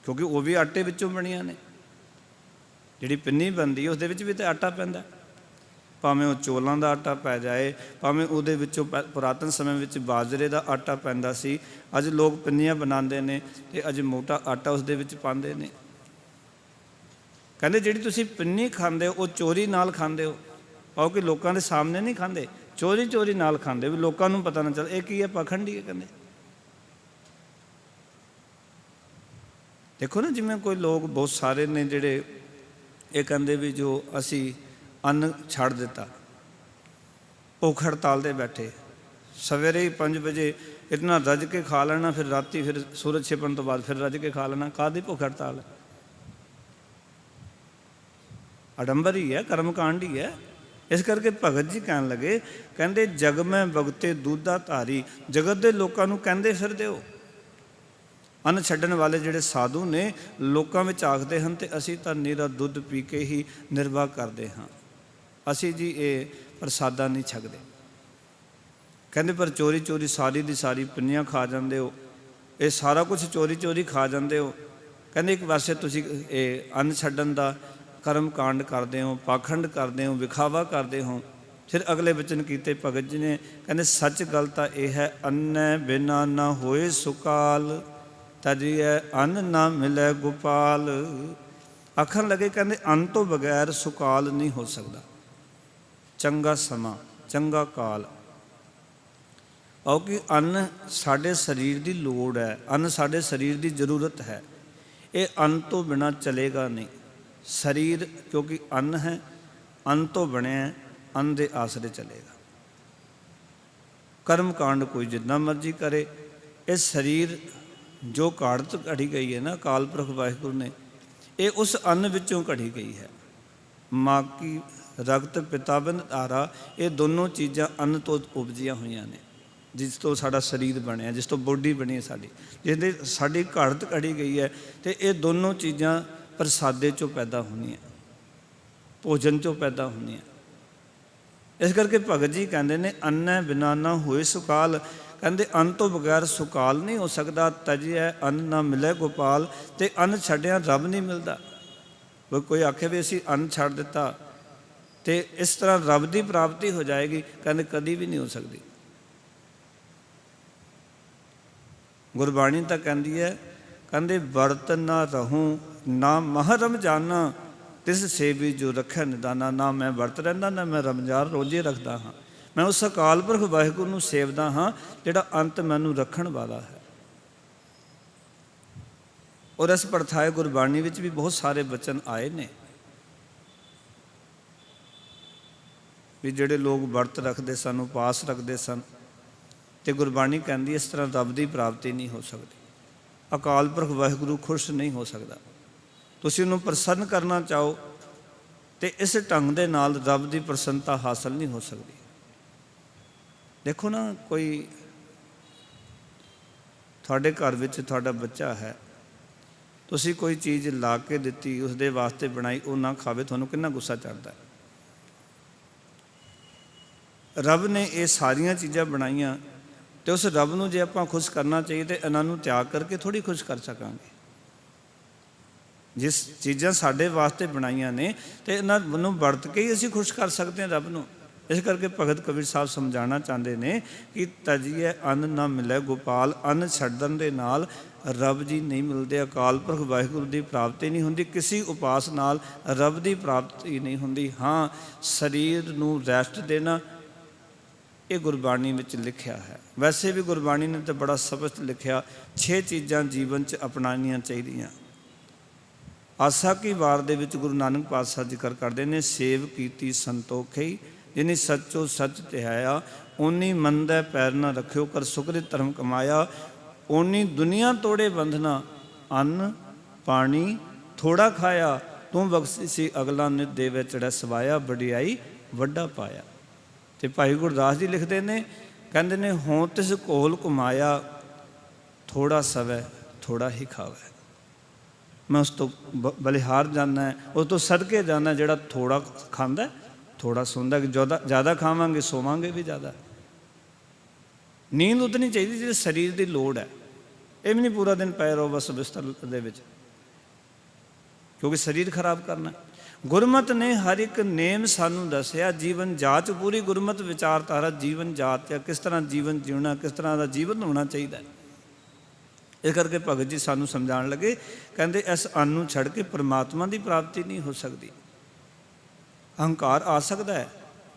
Speaker 1: ਕਿਉਂਕਿ ਉਹ ਵੀ ਆਟੇ ਵਿੱਚੋਂ ਬਣੀਆਂ ਨੇ। ਜਿਹੜੀ ਪਿੰਨੀ ਬਣਦੀ ਉਸ ਦੇ ਵਿੱਚ ਵੀ ਤਾਂ ਆਟਾ ਪੈਂਦਾ, ਭਾਵੇਂ ਉਹ ਚੌਲਾਂ ਦਾ ਆਟਾ ਪੈ ਜਾਏ, ਭਾਵੇਂ ਉਹਦੇ ਵਿੱਚੋਂ ਪੁਰਾਤਨ ਸਮੇਂ ਵਿੱਚ ਬਾਜਰੇ ਦਾ ਆਟਾ ਪੈਂਦਾ ਸੀ। ਅੱਜ ਲੋਕ ਪਿੰਨੀਆਂ ਬਣਾਉਂਦੇ ਨੇ ਤੇ ਅੱਜ ਮੋਟਾ ਆਟਾ ਉਸ ਦੇ ਵਿੱਚ ਪਾਉਂਦੇ ਨੇ। ਕਹਿੰਦੇ ਜਿਹੜੀ ਤੁਸੀਂ ਪਿੰਨੀ ਖਾਂਦੇ ਹੋ ਉਹ ਚੋਰੀ ਨਾਲ ਖਾਂਦੇ ਹੋ, ਆਓ ਕਿ ਲੋਕਾਂ ਦੇ ਸਾਹਮਣੇ ਨਹੀਂ ਖਾਂਦੇ, ਚੋਰੀ ਚੋਰੀ ਨਾਲ ਖਾਂਦੇ ਵੀ ਲੋਕਾਂ ਨੂੰ ਪਤਾ ਨਾ ਚੱਲੇ। ਇਹ ਕੀ ਹੈ? ਪਾਖੰਡੀ ਹੈ। ਕਹਿੰਦੇ ਦੇਖੋ ਨਾ, ਜਿਵੇਂ ਕੋਈ ਲੋਕ ਬਹੁਤ ਸਾਰੇ ਨੇ ਜਿਹੜੇ ਇਹ ਕਹਿੰਦੇ ਵੀ ਜੋ ਅਸੀਂ ਅੰਨ ਛੱਡ ਦਿੱਤਾ, ਭੁੱਖ ਹੜਤਾਲ ਦੇ ਬੈਠੇ, ਸਵੇਰੇ ਹੀ 5 ਵਜੇ ਇਤਨਾ ਰੱਜ ਕੇ ਖਾ ਲੈਣਾ, ਫਿਰ ਰਾਤੀ ਫਿਰ ਸੂਰਜ ਛਿਪਣ ਤੋਂ ਬਾਅਦ ਫਿਰ ਰੱਜ ਕੇ ਖਾ ਲੈਣਾ। ਕਾਹਦੀ ਭੁੱਖ ਹੜਤਾਲ ਹੈ? ਅਡੰਬਰ ਹੀ ਹੈ, ਕਰਮਕਾਂਡ ਹੀ ਹੈ। ਇਸ ਕਰਕੇ ਭਗਤ ਜੀ ਕਹਿਣ ਲੱਗੇ, ਕਹਿੰਦੇ ਜਗ ਮੈਂ ਵਗਤੇ ਦੂਧਾ ਧਾਰੀ। ਜਗਤ ਦੇ ਲੋਕਾਂ ਨੂੰ ਕਹਿੰਦੇ ਫਿਰਦੇ ਹੋ। ਅੰਨ ਛੱਡਣ ਵਾਲੇ ਜਿਹੜੇ ਸਾਧੂ ਨੇ ਲੋਕਾਂ ਵਿੱਚ ਆਖਦੇ ਹਨ ਤੇ ਅਸੀਂ ਤਾਂ ਨਿਰਾ ਦੁੱਧ ਪੀ ਕੇ ਹੀ ਨਿਰਵਾਹ ਕਰਦੇ ਹਾਂ, ਅਸੀਂ ਜੀ ਇਹ ਪ੍ਰਸਾਦਾ ਨਹੀਂ ਛਕਦੇ। ਕਹਿੰਦੇ ਪਰ ਚੋਰੀ ਚੋਰੀ ਸਾਰੀ ਦੀ ਸਾਰੀ ਪਿੰਨੀਆਂ ਖਾ ਜਾਂਦੇ ਹੋ, ਇਹ ਸਾਰਾ ਕੁਝ ਚੋਰੀ ਚੋਰੀ ਖਾ ਜਾਂਦੇ ਹੋ। ਕਹਿੰਦੇ ਇੱਕ ਪਾਸੇ ਤੁਸੀਂ ਇਹ ਅੰਨ ਛੱਡਣ ਦਾ ਕਰਮ ਕਾਂਡ ਕਰਦੇ ਹੋ, ਪਾਖੰਡ ਕਰਦੇ ਹੋ, ਵਿਖਾਵਾ ਕਰਦੇ ਹੋ। ਫਿਰ ਅਗਲੇ ਬਚਨ ਕੀਤੇ ਭਗਤ ਜੀ ਨੇ, ਕਹਿੰਦੇ ਸੱਚ ਗੱਲ ਤਾਂ ਇਹ ਹੈ, ਅੰਨੈ ਬਿਨਾ ਨਾ ਹੋਏ ਸੁਕਾਲ, ਤਜੀਐ ਅੰਨ ਨਾ ਮਿਲੈ ਗੋਪਾਲ। ਆਖਣ ਲੱਗੇ ਕਹਿੰਦੇ ਅੰਨ ਤੋਂ ਬਗੈਰ ਸੁਕਾਲ ਨਹੀਂ ਹੋ ਸਕਦਾ। ਚੰਗਾ ਸਮਾਂ, ਚੰਗਾ ਕਾਲ। ਆਓ ਕਿ ਅੰਨ ਸਾਡੇ ਸਰੀਰ ਦੀ ਲੋੜ ਹੈ, ਅੰਨ ਸਾਡੇ ਸਰੀਰ ਦੀ ਜ਼ਰੂਰਤ ਹੈ। ਇਹ ਅੰਨ ਤੋਂ ਬਿਨਾਂ ਚਲੇਗਾ ਨਹੀਂ। ਸਰੀਰ ਕਿਉਂਕਿ ਅੰਨ ਹੈ, ਅੰਨ ਤੋਂ ਬਣਿਆ, ਅੰਨ ਦੇ ਆਸਰੇ ਚਲੇਗਾ। ਕਰਮ ਕਾਂਡ ਕੋਈ ਜਿੰਨਾ ਮਰਜ਼ੀ ਕਰੇ, ਇਹ ਸਰੀਰ ਜੋ ਘਾੜਤ ਘੜੀ ਗਈ ਹੈ ਨਾ ਅਕਾਲ ਪੁਰਖ ਵਾਹਿਗੁਰੂ ਨੇ, ਇਹ ਉਸ ਅੰਨ ਵਿੱਚੋਂ ਘੜੀ ਗਈ ਹੈ। ਮਾਂ ਕੀ ਰਗਤ ਪਿਤਾ ਬਿੰਦ ਧਾਰਾ, ਇਹ ਦੋਨੋਂ ਚੀਜ਼ਾਂ ਅੰਨ ਤੋਂ ਉਪਜੀਆਂ ਹੋਈਆਂ ਨੇ, ਜਿਸ ਤੋਂ ਸਾਡਾ ਸਰੀਰ ਬਣਿਆ, ਜਿਸ ਤੋਂ ਬੋਡੀ ਬਣੀ ਹੈ ਸਾਡੀ, ਜਿਹਦੇ ਸਾਡੀ ਘਾੜਤ ਘੜੀ ਗਈ ਹੈ। ਤੇ ਇਹ ਦੋਨੋਂ ਚੀਜ਼ਾਂ ਪ੍ਰਸਾਦੇ 'ਚੋਂ ਪੈਦਾ ਹੋਣੀਆਂ, ਭੋਜਨ 'ਚੋਂ ਪੈਦਾ ਹੋਣੀਆਂ। ਇਸ ਕਰਕੇ ਭਗਤ ਜੀ ਕਹਿੰਦੇ ਨੇ ਅੰਨੈ ਬਿਨਾ ਨਾ ਹੋਏ ਸੁਕਾਲ। ਕਹਿੰਦੇ ਅੰਨ ਤੋਂ ਬਗੈਰ ਸੁਕਾਲ ਨਹੀਂ ਹੋ ਸਕਦਾ। ਤਜਿਐ ਅੰਨ ਨਾ ਮਿਲੇ ਗੋਪਾਲ, ਤੇ ਅੰਨ ਛੱਡਿਆ ਰੱਬ ਨਹੀਂ ਮਿਲਦਾ। ਕੋਈ ਆਖੇ ਵੀ ਅਸੀਂ ਅੰਨ ਛੱਡ ਦਿੱਤਾ ਤੇ ਇਸ ਤਰ੍ਹਾਂ ਰੱਬ ਦੀ ਪ੍ਰਾਪਤੀ ਹੋ ਜਾਏਗੀ, ਕਹਿੰਦੇ ਕਦੀ ਵੀ ਨਹੀਂ ਹੋ ਸਕਦੀ। ਗੁਰਬਾਣੀ ਤਾਂ ਕਹਿੰਦੀ ਹੈ, ਕਹਿੰਦੇ ਵਰਤ ਨਾ ਰਹੂੰ ਨਾ ਮਹ ਰਮਜ਼ਾਨਾ, ਤਿਸ ਸੇਵੀ ਜੋ ਰੱਖਿਆ ਨਿਦਾਨਾ। ਨਾ ਮੈਂ ਵਰਤ ਰਹਿੰਦਾ, ਨਾ ਮੈਂ ਰਮਜ਼ਾਨ ਰੋਜ਼ੇ ਰੱਖਦਾ ਹਾਂ। ਮੈਂ ਉਸ ਅਕਾਲ ਪੁਰਖ ਵਾਹਿਗੁਰੂ ਨੂੰ ਸੇਵਦਾ ਹਾਂ ਜਿਹੜਾ ਅੰਤ ਮੈਨੂੰ ਰੱਖਣ ਵਾਲਾ ਹੈ। ਔਰ ਇਸ ਪਰਥਾਏ ਗੁਰਬਾਣੀ ਵਿੱਚ ਵੀ ਬਹੁਤ ਸਾਰੇ ਬਚਨ ਆਏ ਨੇ ਵੀ ਜਿਹੜੇ ਲੋਕ ਵਰਤ ਰੱਖਦੇ ਸਨ, ਉਪਾਸ ਰੱਖਦੇ ਸਨ, ਤੇ ਗੁਰਬਾਣੀ ਕਹਿੰਦੀ ਇਸ ਤਰ੍ਹਾਂ ਰੱਬ ਦੀ ਪ੍ਰਾਪਤੀ ਨਹੀਂ ਹੋ ਸਕਦੀ। ਅਕਾਲ ਪੁਰਖ ਵਾਹਿਗੁਰੂ ਖੁਸ਼ ਨਹੀਂ ਹੋ ਸਕਦਾ। ਤੁਸੀਂ ਉਹਨੂੰ ਪ੍ਰਸੰਨ ਕਰਨਾ ਚਾਹੋ ਤੇ ਇਸ ਢੰਗ ਦੇ ਨਾਲ ਰੱਬ ਦੀ ਪ੍ਰਸੰਨਤਾ ਹਾਸਲ ਨਹੀਂ ਹੋ ਸਕਦੀ। ਦੇਖੋ ਨਾ, ਕੋਈ ਤੁਹਾਡੇ ਘਰ ਵਿੱਚ ਤੁਹਾਡਾ ਬੱਚਾ ਹੈ, ਤੁਸੀਂ ਕੋਈ ਚੀਜ਼ ਲਾ ਕੇ ਦਿੱਤੀ, ਉਸਦੇ ਵਾਸਤੇ ਬਣਾਈ, ਉਹ ਨਾ ਖਾਵੇ, ਤੁਹਾਨੂੰ ਕਿੰਨਾ ਗੁੱਸਾ ਚੜ੍ਹਦਾ। ਰੱਬ ਨੇ ਇਹ ਸਾਰੀਆਂ ਚੀਜ਼ਾਂ ਬਣਾਈਆਂ ਤੇ ਉਸ ਰੱਬ ਨੂੰ ਜੇ ਆਪਾਂ ਖੁਸ਼ ਕਰਨਾ ਚਾਹੀਏ ਤੇ ਇਹਨਾਂ ਨੂੰ ਤਿਆਗ ਕਰਕੇ ਥੋੜ੍ਹੀ ਖੁਸ਼ ਕਰ ਸਕਾਂਗੇ। ਜਿਸ ਚੀਜ਼ਾਂ ਸਾਡੇ ਵਾਸਤੇ ਬਣਾਈਆਂ ਨੇ ਤੇ ਇਹਨਾਂ ਨੂੰ ਵਰਤ ਕੇ ਹੀ ਅਸੀਂ ਖੁਸ਼ ਕਰ ਸਕਦੇ ਹਾਂ ਰੱਬ ਨੂੰ। ਇਸ ਕਰਕੇ ਭਗਤ ਕਬੀਰ ਸਾਹਿਬ ਸਮਝਾਉਣਾ ਚਾਹੁੰਦੇ ਨੇ ਕਿ ਤਜੀਏ ਅੰਨ ਨਾ ਮਿਲੇ ਗੋਪਾਲ, ਅੰਨ ਛੱਡਣ ਦੇ ਨਾਲ ਰੱਬ ਜੀ ਨਹੀਂ ਮਿਲਦੇ, ਅਕਾਲ ਪੁਰਖ ਵਾਹਿਗੁਰੂ ਦੀ ਪ੍ਰਾਪਤੀ ਨਹੀਂ ਹੁੰਦੀ, ਕਿਸੇ ਉਪਾਸ ਨਾਲ ਰੱਬ ਦੀ ਪ੍ਰਾਪਤੀ ਨਹੀਂ ਹੁੰਦੀ। ਹਾਂ, ਸਰੀਰ ਨੂੰ ਰੈਸਟ ਦੇਣਾ ਇਹ ਗੁਰਬਾਣੀ ਵਿੱਚ ਲਿਖਿਆ ਹੈ। ਵੈਸੇ ਵੀ ਗੁਰਬਾਣੀ ਨੇ ਤਾਂ ਬੜਾ ਸਪਸ਼ਟ ਲਿਖਿਆ, 6 ਚੀਜ਼ਾਂ ਜੀਵਨ 'ਚ ਅਪਣਾਉਣੀਆਂ ਚਾਹੀਦੀਆਂ। ਆਸਾ ਕੀ ਵਾਰ ਦੇ ਵਿੱਚ ਗੁਰੂ ਨਾਨਕ ਪਾਤਸ਼ਾਹ ਜ਼ਿਕਰ ਕਰਦੇ ਨੇ, ਸੇਵ ਕੀਤੀ ਸੰਤੋਖਈ, ਜਿਨੀ ਸੱਚੋ ਸੱਚ ਧਿਆਇਆ, ਓਨੀ ਮੰਦੈ ਪੈਰ ਨਾ ਰੱਖਿਓ, ਕਰ ਸੁਕਰਿਤ ਧਰਮ ਕਮਾਇਆ, ਓਨੀ ਦੁਨੀਆ ਤੋੜੇ ਬੰਧਨਾ, ਅੰਨ ਪਾਣੀ ਥੋੜਾ ਖਾਇਆ, ਤੂੰ ਬਖਸ਼ਿਸ਼ੀ ਅਗਲਾ ਨਿਤ ਦੇਵੇ ਚੜ੍ਹੈ ਸਵਾਇਆ, ਵਡਿਆਈ ਵੱਡਾ ਪਾਇਆ। ਤੇ ਭਾਈ ਗੁਰਦਾਸ ਜੀ ਲਿਖਦੇ ਨੇ, ਕਹਿੰਦੇ ਨੇ, ਹੋਂ ਤਿਸ ਘੋਲ ਘੁਮਾਇਆ, ਥੋੜਾ ਸਵੈ ਥੋੜਾ ਹੀ ਖਾਵੇ। ਮੈਂ ਉਸ ਤੋਂ ਬਲਿਹਾਰ ਜਾਂਦਾ, ਉਸ ਤੋਂ ਸਦਕੇ ਜਾਂਦਾ ਜਿਹੜਾ ਥੋੜਾ ਖਾਂਦਾ, ਥੋੜਾ ਸੌਂਦਾ। ਕਿ ਜ਼ਿਆਦਾ ਖਾਵਾਂਗੇ ਸੋਵਾਂਗੇ ਵੀ ਜ਼ਿਆਦਾ। ਨੀਂਦ ਉਤਨੀ ਚਾਹੀਦੀ ਜਿਹੜੀ ਸਰੀਰ ਦੀ ਲੋੜ ਹੈ। ਇਹ ਵੀ ਨਹੀਂ ਪੂਰਾ ਦਿਨ ਪਏ ਰਹੋ ਬਸ ਬਿਸਤਰ ਦੇ ਵਿੱਚ, ਕਿਉਂਕਿ ਸਰੀਰ ਖਰਾਬ ਕਰਨਾ। ਗੁਰਮਤ ਨੇ ਹਰ ਇੱਕ ਨੇਮ ਸਾਨੂੰ ਦੱਸਿਆ, ਜੀਵਨ ਜਾਚ ਪੂਰੀ ਗੁਰਮਤ ਵਿਚਾਰਧਾਰਾ ਜੀਵਨ ਜਾਚ ਹੈ, ਕਿਸ ਤਰ੍ਹਾਂ ਜੀਵਨ ਜਿਉਣਾ, ਕਿਸ ਤਰ੍ਹਾਂ ਦਾ ਜੀਵਨ ਹੋਣਾ ਚਾਹੀਦਾ। ਇਸ ਕਰਕੇ ਭਗਤ ਜੀ ਸਾਨੂੰ ਸਮਝਾਉਣ ਲੱਗੇ, ਕਹਿੰਦੇ ਇਸ ਅੰਨ ਨੂੰ ਛੱਡ ਕੇ ਪਰਮਾਤਮਾ ਦੀ ਪ੍ਰਾਪਤੀ ਨਹੀਂ ਹੋ ਸਕਦੀ। ਅਹੰਕਾਰ ਆ ਸਕਦਾ ਹੈ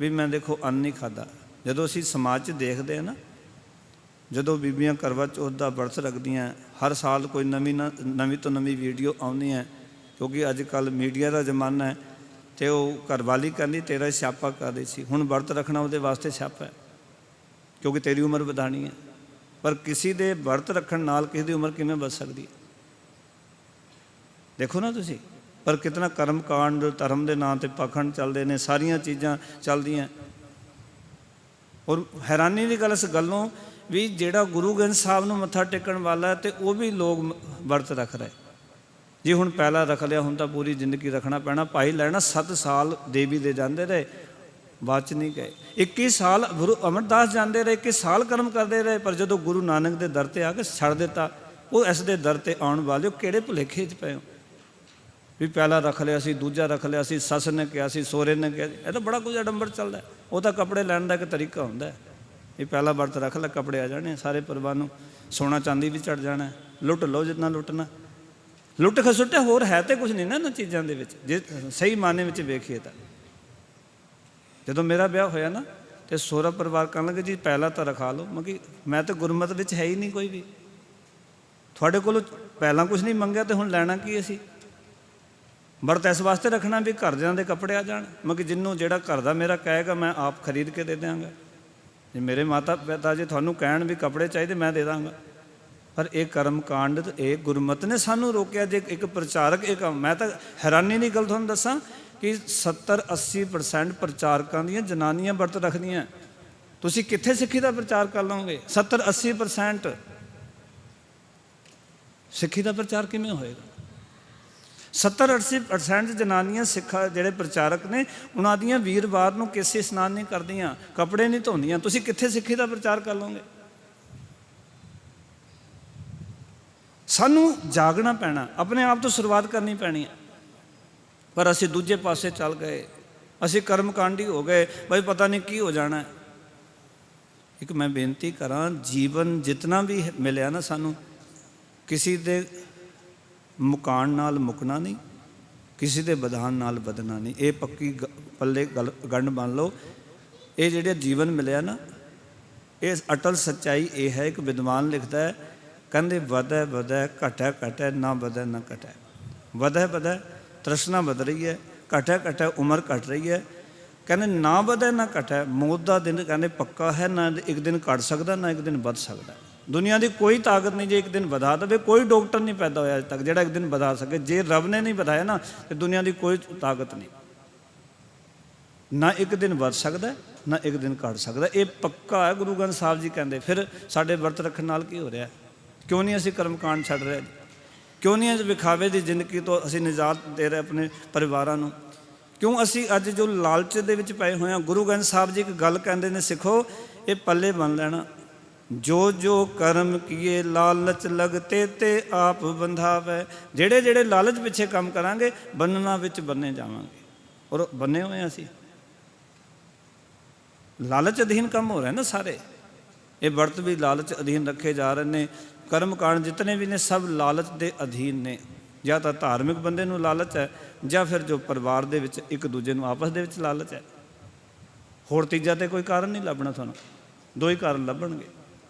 Speaker 1: ਵੀ ਮੈਂ ਦੇਖੋ ਅੰਨ ਨਹੀਂ ਖਾਧਾ। ਜਦੋਂ ਅਸੀਂ ਸਮਾਜ 'ਚ ਦੇਖਦੇ ਹਾਂ ਨਾ, ਜਦੋਂ ਬੀਬੀਆਂ ਕਰਵਾ ਚੌਥ ਦਾ ਵਰਤ ਰੱਖਦੀਆਂ, ਹਰ ਸਾਲ ਕੋਈ ਨਵੀਂ ਤੋਂ ਨਵੀਂ ਵੀਡੀਓ ਆਉਂਦੀ ਹੈ, ਕਿਉਂਕਿ ਅੱਜ ਕੱਲ੍ਹ ਮੀਡੀਆ ਦਾ ਜ਼ਮਾਨਾ ਹੈ। ਅਤੇ ਉਹ ਘਰਵਾਲੀ ਕਹਿੰਦੀ ਤੇਰਾ ਸਿਆਪਾ ਕਰਦੇ ਸੀ, ਹੁਣ ਵਰਤ ਰੱਖਣਾ ਉਹਦੇ ਵਾਸਤੇ ਸਿਆਪਾ ਹੈ, ਕਿਉਂਕਿ ਤੇਰੀ ਉਮਰ ਵਧਾਉਣੀ ਹੈ। ਪਰ ਕਿਸੇ ਦੇ ਵਰਤ ਰੱਖਣ ਨਾਲ ਕਿਸੇ ਦੀ ਉਮਰ ਕਿਵੇਂ ਵੱਧ ਸਕਦੀ ਹੈ? ਦੇਖੋ ਨਾ ਤੁਸੀਂ। ਪਰ ਕਿਤਨਾ ਕਰਮ ਕਾਂਡ, ਧਰਮ ਦੇ ਨਾਂ 'ਤੇ ਪਾਖੰਡ ਚੱਲਦੇ ਨੇ, ਸਾਰੀਆਂ ਚੀਜ਼ਾਂ ਚੱਲਦੀਆਂ। ਔਰ ਹੈਰਾਨੀ ਦੀ ਗੱਲ ਇਸ ਗੱਲੋਂ ਵੀ ਜਿਹੜਾ ਗੁਰੂ ਗ੍ਰੰਥ ਸਾਹਿਬ ਨੂੰ ਮੱਥਾ ਟੇਕਣ ਵਾਲਾ ਤੇ ਉਹ ਵੀ ਲੋਕ ਵਰਤ ਰੱਖ ਰਹੇ। ਜੀ ਹੁਣ ਪਹਿਲਾਂ ਰੱਖ ਲਿਆ, ਹੁਣ ਤਾਂ ਪੂਰੀ ਜ਼ਿੰਦਗੀ ਰੱਖਣਾ ਪੈਣਾ। ਭਾਈ ਲੈਣਾ 7 ਸਾਲ ਦੇਵੀ ਦੇ ਜਾਂਦੇ ਰਹੇ, ਬਾਅਦ 'ਚ ਨਹੀਂ ਗਏ। 21 ਸਾਲ ਗੁਰੂ ਅਮਰਦਾਸ ਜਾਂਦੇ ਰਹੇ, 21 ਸਾਲ ਕਰਮ ਕਰਦੇ ਰਹੇ। ਪਰ ਜਦੋਂ ਗੁਰੂ ਨਾਨਕ ਦੇ ਦਰ 'ਤੇ ਆ ਕੇ ਛੱਡ ਦਿੱਤਾ, ਉਹ ਇਸ ਦੇ ਦਰ 'ਤੇ ਆਉਣ ਵਾਲੇ ਕਿਹੜੇ ਭੁਲੇਖੇ 'ਚ ਪਏ ਹੋ ਵੀ ਪਹਿਲਾਂ ਰੱਖ ਲਿਆ ਸੀ, ਦੂਜਾ ਰੱਖ ਲਿਆ ਸੀ, ਸੱਸ ਨੇ ਕਿਹਾ ਸੀ, ਸਹੁਰੇ ਨੇ ਕਿਹਾ। ਇਹ ਤਾਂ ਬੜਾ ਕੁਝ ਅਡੰਬਰ ਚੱਲਦਾ। ਉਹ ਤਾਂ ਕੱਪੜੇ ਲੈਣ ਦਾ ਇੱਕ ਤਰੀਕਾ ਹੁੰਦਾ ਵੀ ਪਹਿਲਾਂ ਵਰਤ ਰੱਖ ਲੈ, ਕੱਪੜੇ ਆ ਜਾਣੇ ਸਾਰੇ ਪਰਿਵਾਰ ਨੂੰ, ਸੋਨਾ ਚਾਂਦੀ ਵੀ ਚੜ੍ਹ ਜਾਣਾ, ਲੁੱਟ ਲਓ ਜਿੰਨਾ ਲੁੱਟਣਾ। ਲੁੱਟ ਖਸੁੱਟੇ ਹੋਰ ਹੈ ਤੇ ਕੁਝ ਨਹੀਂ ਨਾ ਇਹਨਾਂ ਚੀਜ਼ਾਂ ਦੇ ਵਿੱਚ, ਜੇ ਸਹੀ ਮਾਨੇ ਵਿੱਚ ਵੇਖੀਏ ਤਾਂ। ਜਦੋਂ ਮੇਰਾ ਵਿਆਹ ਹੋਇਆ ਨਾ ਤੇ ਸਹੁਰਾ ਪਰਿਵਾਰ ਕਹਿਣ ਲੱਗੇ ਜੀ ਪਹਿਲਾਂ ਤਾਂ ਰਖਾ ਲਓ। ਮੈਂ ਤਾਂ ਗੁਰਮਤ ਵਿੱਚ ਹੈ ਹੀ ਨਹੀਂ ਕੋਈ ਵੀ, ਤੁਹਾਡੇ ਕੋਲੋਂ ਪਹਿਲਾਂ ਕੁਝ ਨਹੀਂ ਮੰਗਿਆ ਤੇ ਹੁਣ ਲੈਣਾ ਕੀ ਅਸੀਂ? ਵਰਤ ਇਸ ਵਾਸਤੇ ਰੱਖਣਾ ਵੀ ਘਰਦਿਆਂ ਦੇ ਕੱਪੜੇ ਆ ਜਾਣ। ਜਿਹਨੂੰ ਜਿਹੜਾ ਘਰ ਦਾ ਮੇਰਾ ਕਹੇਗਾ ਮੈਂ ਆਪ ਖਰੀਦ ਕੇ ਦੇ ਦਿਆਂਗਾ। ਜੇ ਮੇਰੇ ਮਾਤਾ ਪਿਤਾ ਜੀ ਤੁਹਾਨੂੰ ਕਹਿਣ ਵੀ ਕੱਪੜੇ ਚਾਹੀਦੇ, ਮੈਂ ਦੇ ਦਾਂਗਾ। ਪਰ ਇਹ ਕਰਮ ਕਾਂਡ, ਇਹ ਗੁਰਮਤ ਨੇ ਸਾਨੂੰ ਰੋਕਿਆ। ਜੇ ਇੱਕ ਪ੍ਰਚਾਰਕ, ਮੈਂ ਤਾਂ ਹੈਰਾਨੀ ਦੀ ਗੱਲ ਤੁਹਾਨੂੰ ਦੱਸਾਂ ਕਿ 70-80% ਪ੍ਰਚਾਰਕਾਂ ਦੀਆਂ ਜਨਾਨੀਆਂ ਵਰਤ ਰੱਖਦੀਆਂ। ਤੁਸੀਂ ਕਿੱਥੇ ਸਿੱਖੀ ਦਾ ਪ੍ਰਚਾਰ ਕਰ ਲਓਗੇ? 70-80% ਸਿੱਖੀ ਦਾ ਪ੍ਰਚਾਰ ਕਿਵੇਂ ਹੋਏਗਾ? 70-80% ਜਨਾਨੀਆਂ ਸਿੱਖਾਂ ਜਿਹੜੇ ਪ੍ਰਚਾਰਕ ਨੇ, ਉਹਨਾਂ ਦੀਆਂ ਵੀਰਵਾਰ ਨੂੰ ਕੇਸੀ ਇਸ਼ਨਾਨ ਨਹੀਂ ਕਰਦੀਆਂ, ਕੱਪੜੇ ਨਹੀਂ ਧੋਂਦੀਆਂ। ਤੁਸੀਂ ਕਿੱਥੇ ਸਿੱਖੀ ਦਾ ਪ੍ਰਚਾਰ ਕਰ ਲਓਗੇ? ਸਾਨੂੰ ਜਾਗਣਾ ਪੈਣਾ, ਆਪਣੇ ਆਪ ਤੋਂ ਸ਼ੁਰੂਆਤ ਕਰਨੀ ਪੈਣੀ ਹੈ। ਪਰ ਅਸੀਂ ਦੂਜੇ ਪਾਸੇ ਚੱਲ ਗਏ, ਅਸੀਂ ਕਰਮਕਾਂਡੀ ਹੋ ਗਏ, ਬਈ ਪਤਾ ਨਹੀਂ ਕੀ ਹੋ ਜਾਣਾ। ਇੱਕ ਮੈਂ ਬੇਨਤੀ ਕਰਾਂ, ਜੀਵਨ ਜਿਤਨਾ ਵੀ ਮਿਲਿਆ ਨਾ ਸਾਨੂੰ, ਕਿਸੇ ਦੇ ਮੁਕਾਣ ਨਾਲ ਮੁਕਣਾ ਨਹੀਂ, ਕਿਸੇ ਦੇ ਵਿਧਾਨ ਨਾਲ ਵਧਣਾ ਨਹੀਂ। ਇਹ ਪੱਕੀ ਪੱਲੇ ਗੰਢ ਮੰਨ ਲਓ। ਇਹ ਜਿਹੜੇ ਜੀਵਨ ਮਿਲਿਆ ਨਾ, ਇਹ ਅਟਲ ਸੱਚਾਈ ਇਹ ਹੈ। ਇੱਕ ਵਿਦਵਾਨ ਲਿਖਦਾ ਹੈ, ਕਹਿੰਦੇ ਵਧੈ ਵਧੈ ਘਟੈ ਘਟੈ, ਨਾ ਵਧੈ ਨਾ ਘਟੈ। ਵਧੈ ਵਧੈ ਤ੍ਰਿਸ਼ਨਾ ਵਧ ਰਹੀ ਹੈ, ਘਟੈ ਘਟੈ ਉਮਰ ਘਟ ਰਹੀ ਹੈ। ਕਹਿੰਦੇ ਨਾ ਵਧੈ ਨਾ ਘਟੈ, ਮੌਤ ਦਾ ਦਿਨ ਕਹਿੰਦੇ ਪੱਕਾ ਹੈ, ਨਾ ਇੱਕ ਦਿਨ ਘਟ ਸਕਦਾ ਨਾ ਇੱਕ ਦਿਨ ਵੱਧ ਸਕਦਾ। ਦੁਨੀਆ ਦੀ ਕੋਈ ਤਾਕਤ ਨਹੀਂ ਜੇ ਇੱਕ ਦਿਨ ਵਧਾ ਦੇਵੇ। ਕੋਈ ਡਾਕਟਰ ਨਹੀਂ ਪੈਦਾ ਹੋਇਆ ਅੱਜ ਤੱਕ ਜਿਹੜਾ ਇੱਕ ਦਿਨ ਵਧਾ ਸਕੇ। ਜੇ ਰੱਬ ਨੇ ਨਹੀਂ ਵਧਾਇਆ ਨਾ ਤੇ ਦੁਨੀਆ ਦੀ ਕੋਈ ਤਾਕਤ ਨਹੀਂ। ਨਾ ਇੱਕ ਦਿਨ ਵੱਧ ਸਕਦਾ ਨਾ ਇੱਕ ਦਿਨ ਘਟ ਸਕਦਾ। ਇਹ ਪੱਕਾ ਹੈ। ਗੁਰੂ ਗ੍ਰੰਥ ਸਾਹਿਬ ਜੀ ਕਹਿੰਦੇ। ਫਿਰ ਸਾਡੇ ਵਰਤ ਰੱਖਣ ਨਾਲ ਕੀ ਹੋ ਰਿਹਾ? ਕਿਉਂ ਨਹੀਂ ਅਸੀਂ ਕਰਮਕਾਂਡ ਛੱਡ ਰਹੇ? ਕਿਉਂ ਨਹੀਂ ਅੱਜ ਵਿਖਾਵੇ ਦੀ ਜ਼ਿੰਦਗੀ ਤੋਂ ਅਸੀਂ ਨਿਜਾਤ ਦੇ ਰਹੇ ਆਪਣੇ ਪਰਿਵਾਰਾਂ ਨੂੰ? ਕਿਉਂ ਅਸੀਂ ਅੱਜ ਜੋ ਲਾਲਚ ਦੇ ਵਿੱਚ ਪਏ ਹੋਏ ਹਾਂ? ਗੁਰੂ ਗ੍ਰੰਥ ਸਾਹਿਬ ਜੀ ਇੱਕ ਗੱਲ ਕਹਿੰਦੇ ਨੇ, ਸਿੱਖੋ ਇਹ ਪੱਲੇ ਬੰਨ ਲੈਣਾ। ਜੋ ਜੋ ਕਰਮ ਕੀਏ ਲਾਲਚ ਲਗਤੇ ਤੇ ਆਪ ਬੰਧਾਵੇ। ਜਿਹੜੇ ਜਿਹੜੇ ਲਾਲਚ ਪਿੱਛੇ ਕੰਮ ਕਰਾਂਗੇ ਬੰਨਣਾ ਵਿੱਚ ਬੰਨੇ ਜਾਵਾਂਗੇ। ਔਰ ਬੰਨੇ ਹੋਏ ਹਾਂ ਅਸੀਂ। ਲਾਲਚ ਅਧੀਨ ਕੰਮ ਹੋ ਰਿਹਾ ਨਾ ਸਾਰੇ। ਇਹ ਵਰਤ ਵੀ ਲਾਲਚ ਅਧੀਨ ਰੱਖੇ ਜਾ ਰਹੇ ਨੇ। ਕਰਮ ਕਾਂਡ ਜਿਤਨੇ ਵੀ ਨੇ ਸਭ ਲਾਲਚ ਦੇ ਅਧੀਨ ਨੇ। ਜਾਂ ਤਾਂ ਧਾਰਮਿਕ ਬੰਦੇ ਨੂੰ ਲਾਲਚ ਹੈ, ਜਾਂ ਫਿਰ ਜੋ ਪਰਿਵਾਰ ਦੇ ਵਿੱਚ ਇੱਕ ਦੂਜੇ ਨੂੰ ਆਪਸ ਦੇ ਵਿੱਚ ਲਾਲਚ ਹੈ। ਹੋਰ ਤੀਜਾ ਤੇ ਕੋਈ ਕਾਰਨ ਨਹੀਂ ਲੱਭਣਾ ਤੁਹਾਨੂੰ। ਦੋ ਹੀ ਕਾਰਨ ਲੱਭਣਗੇ।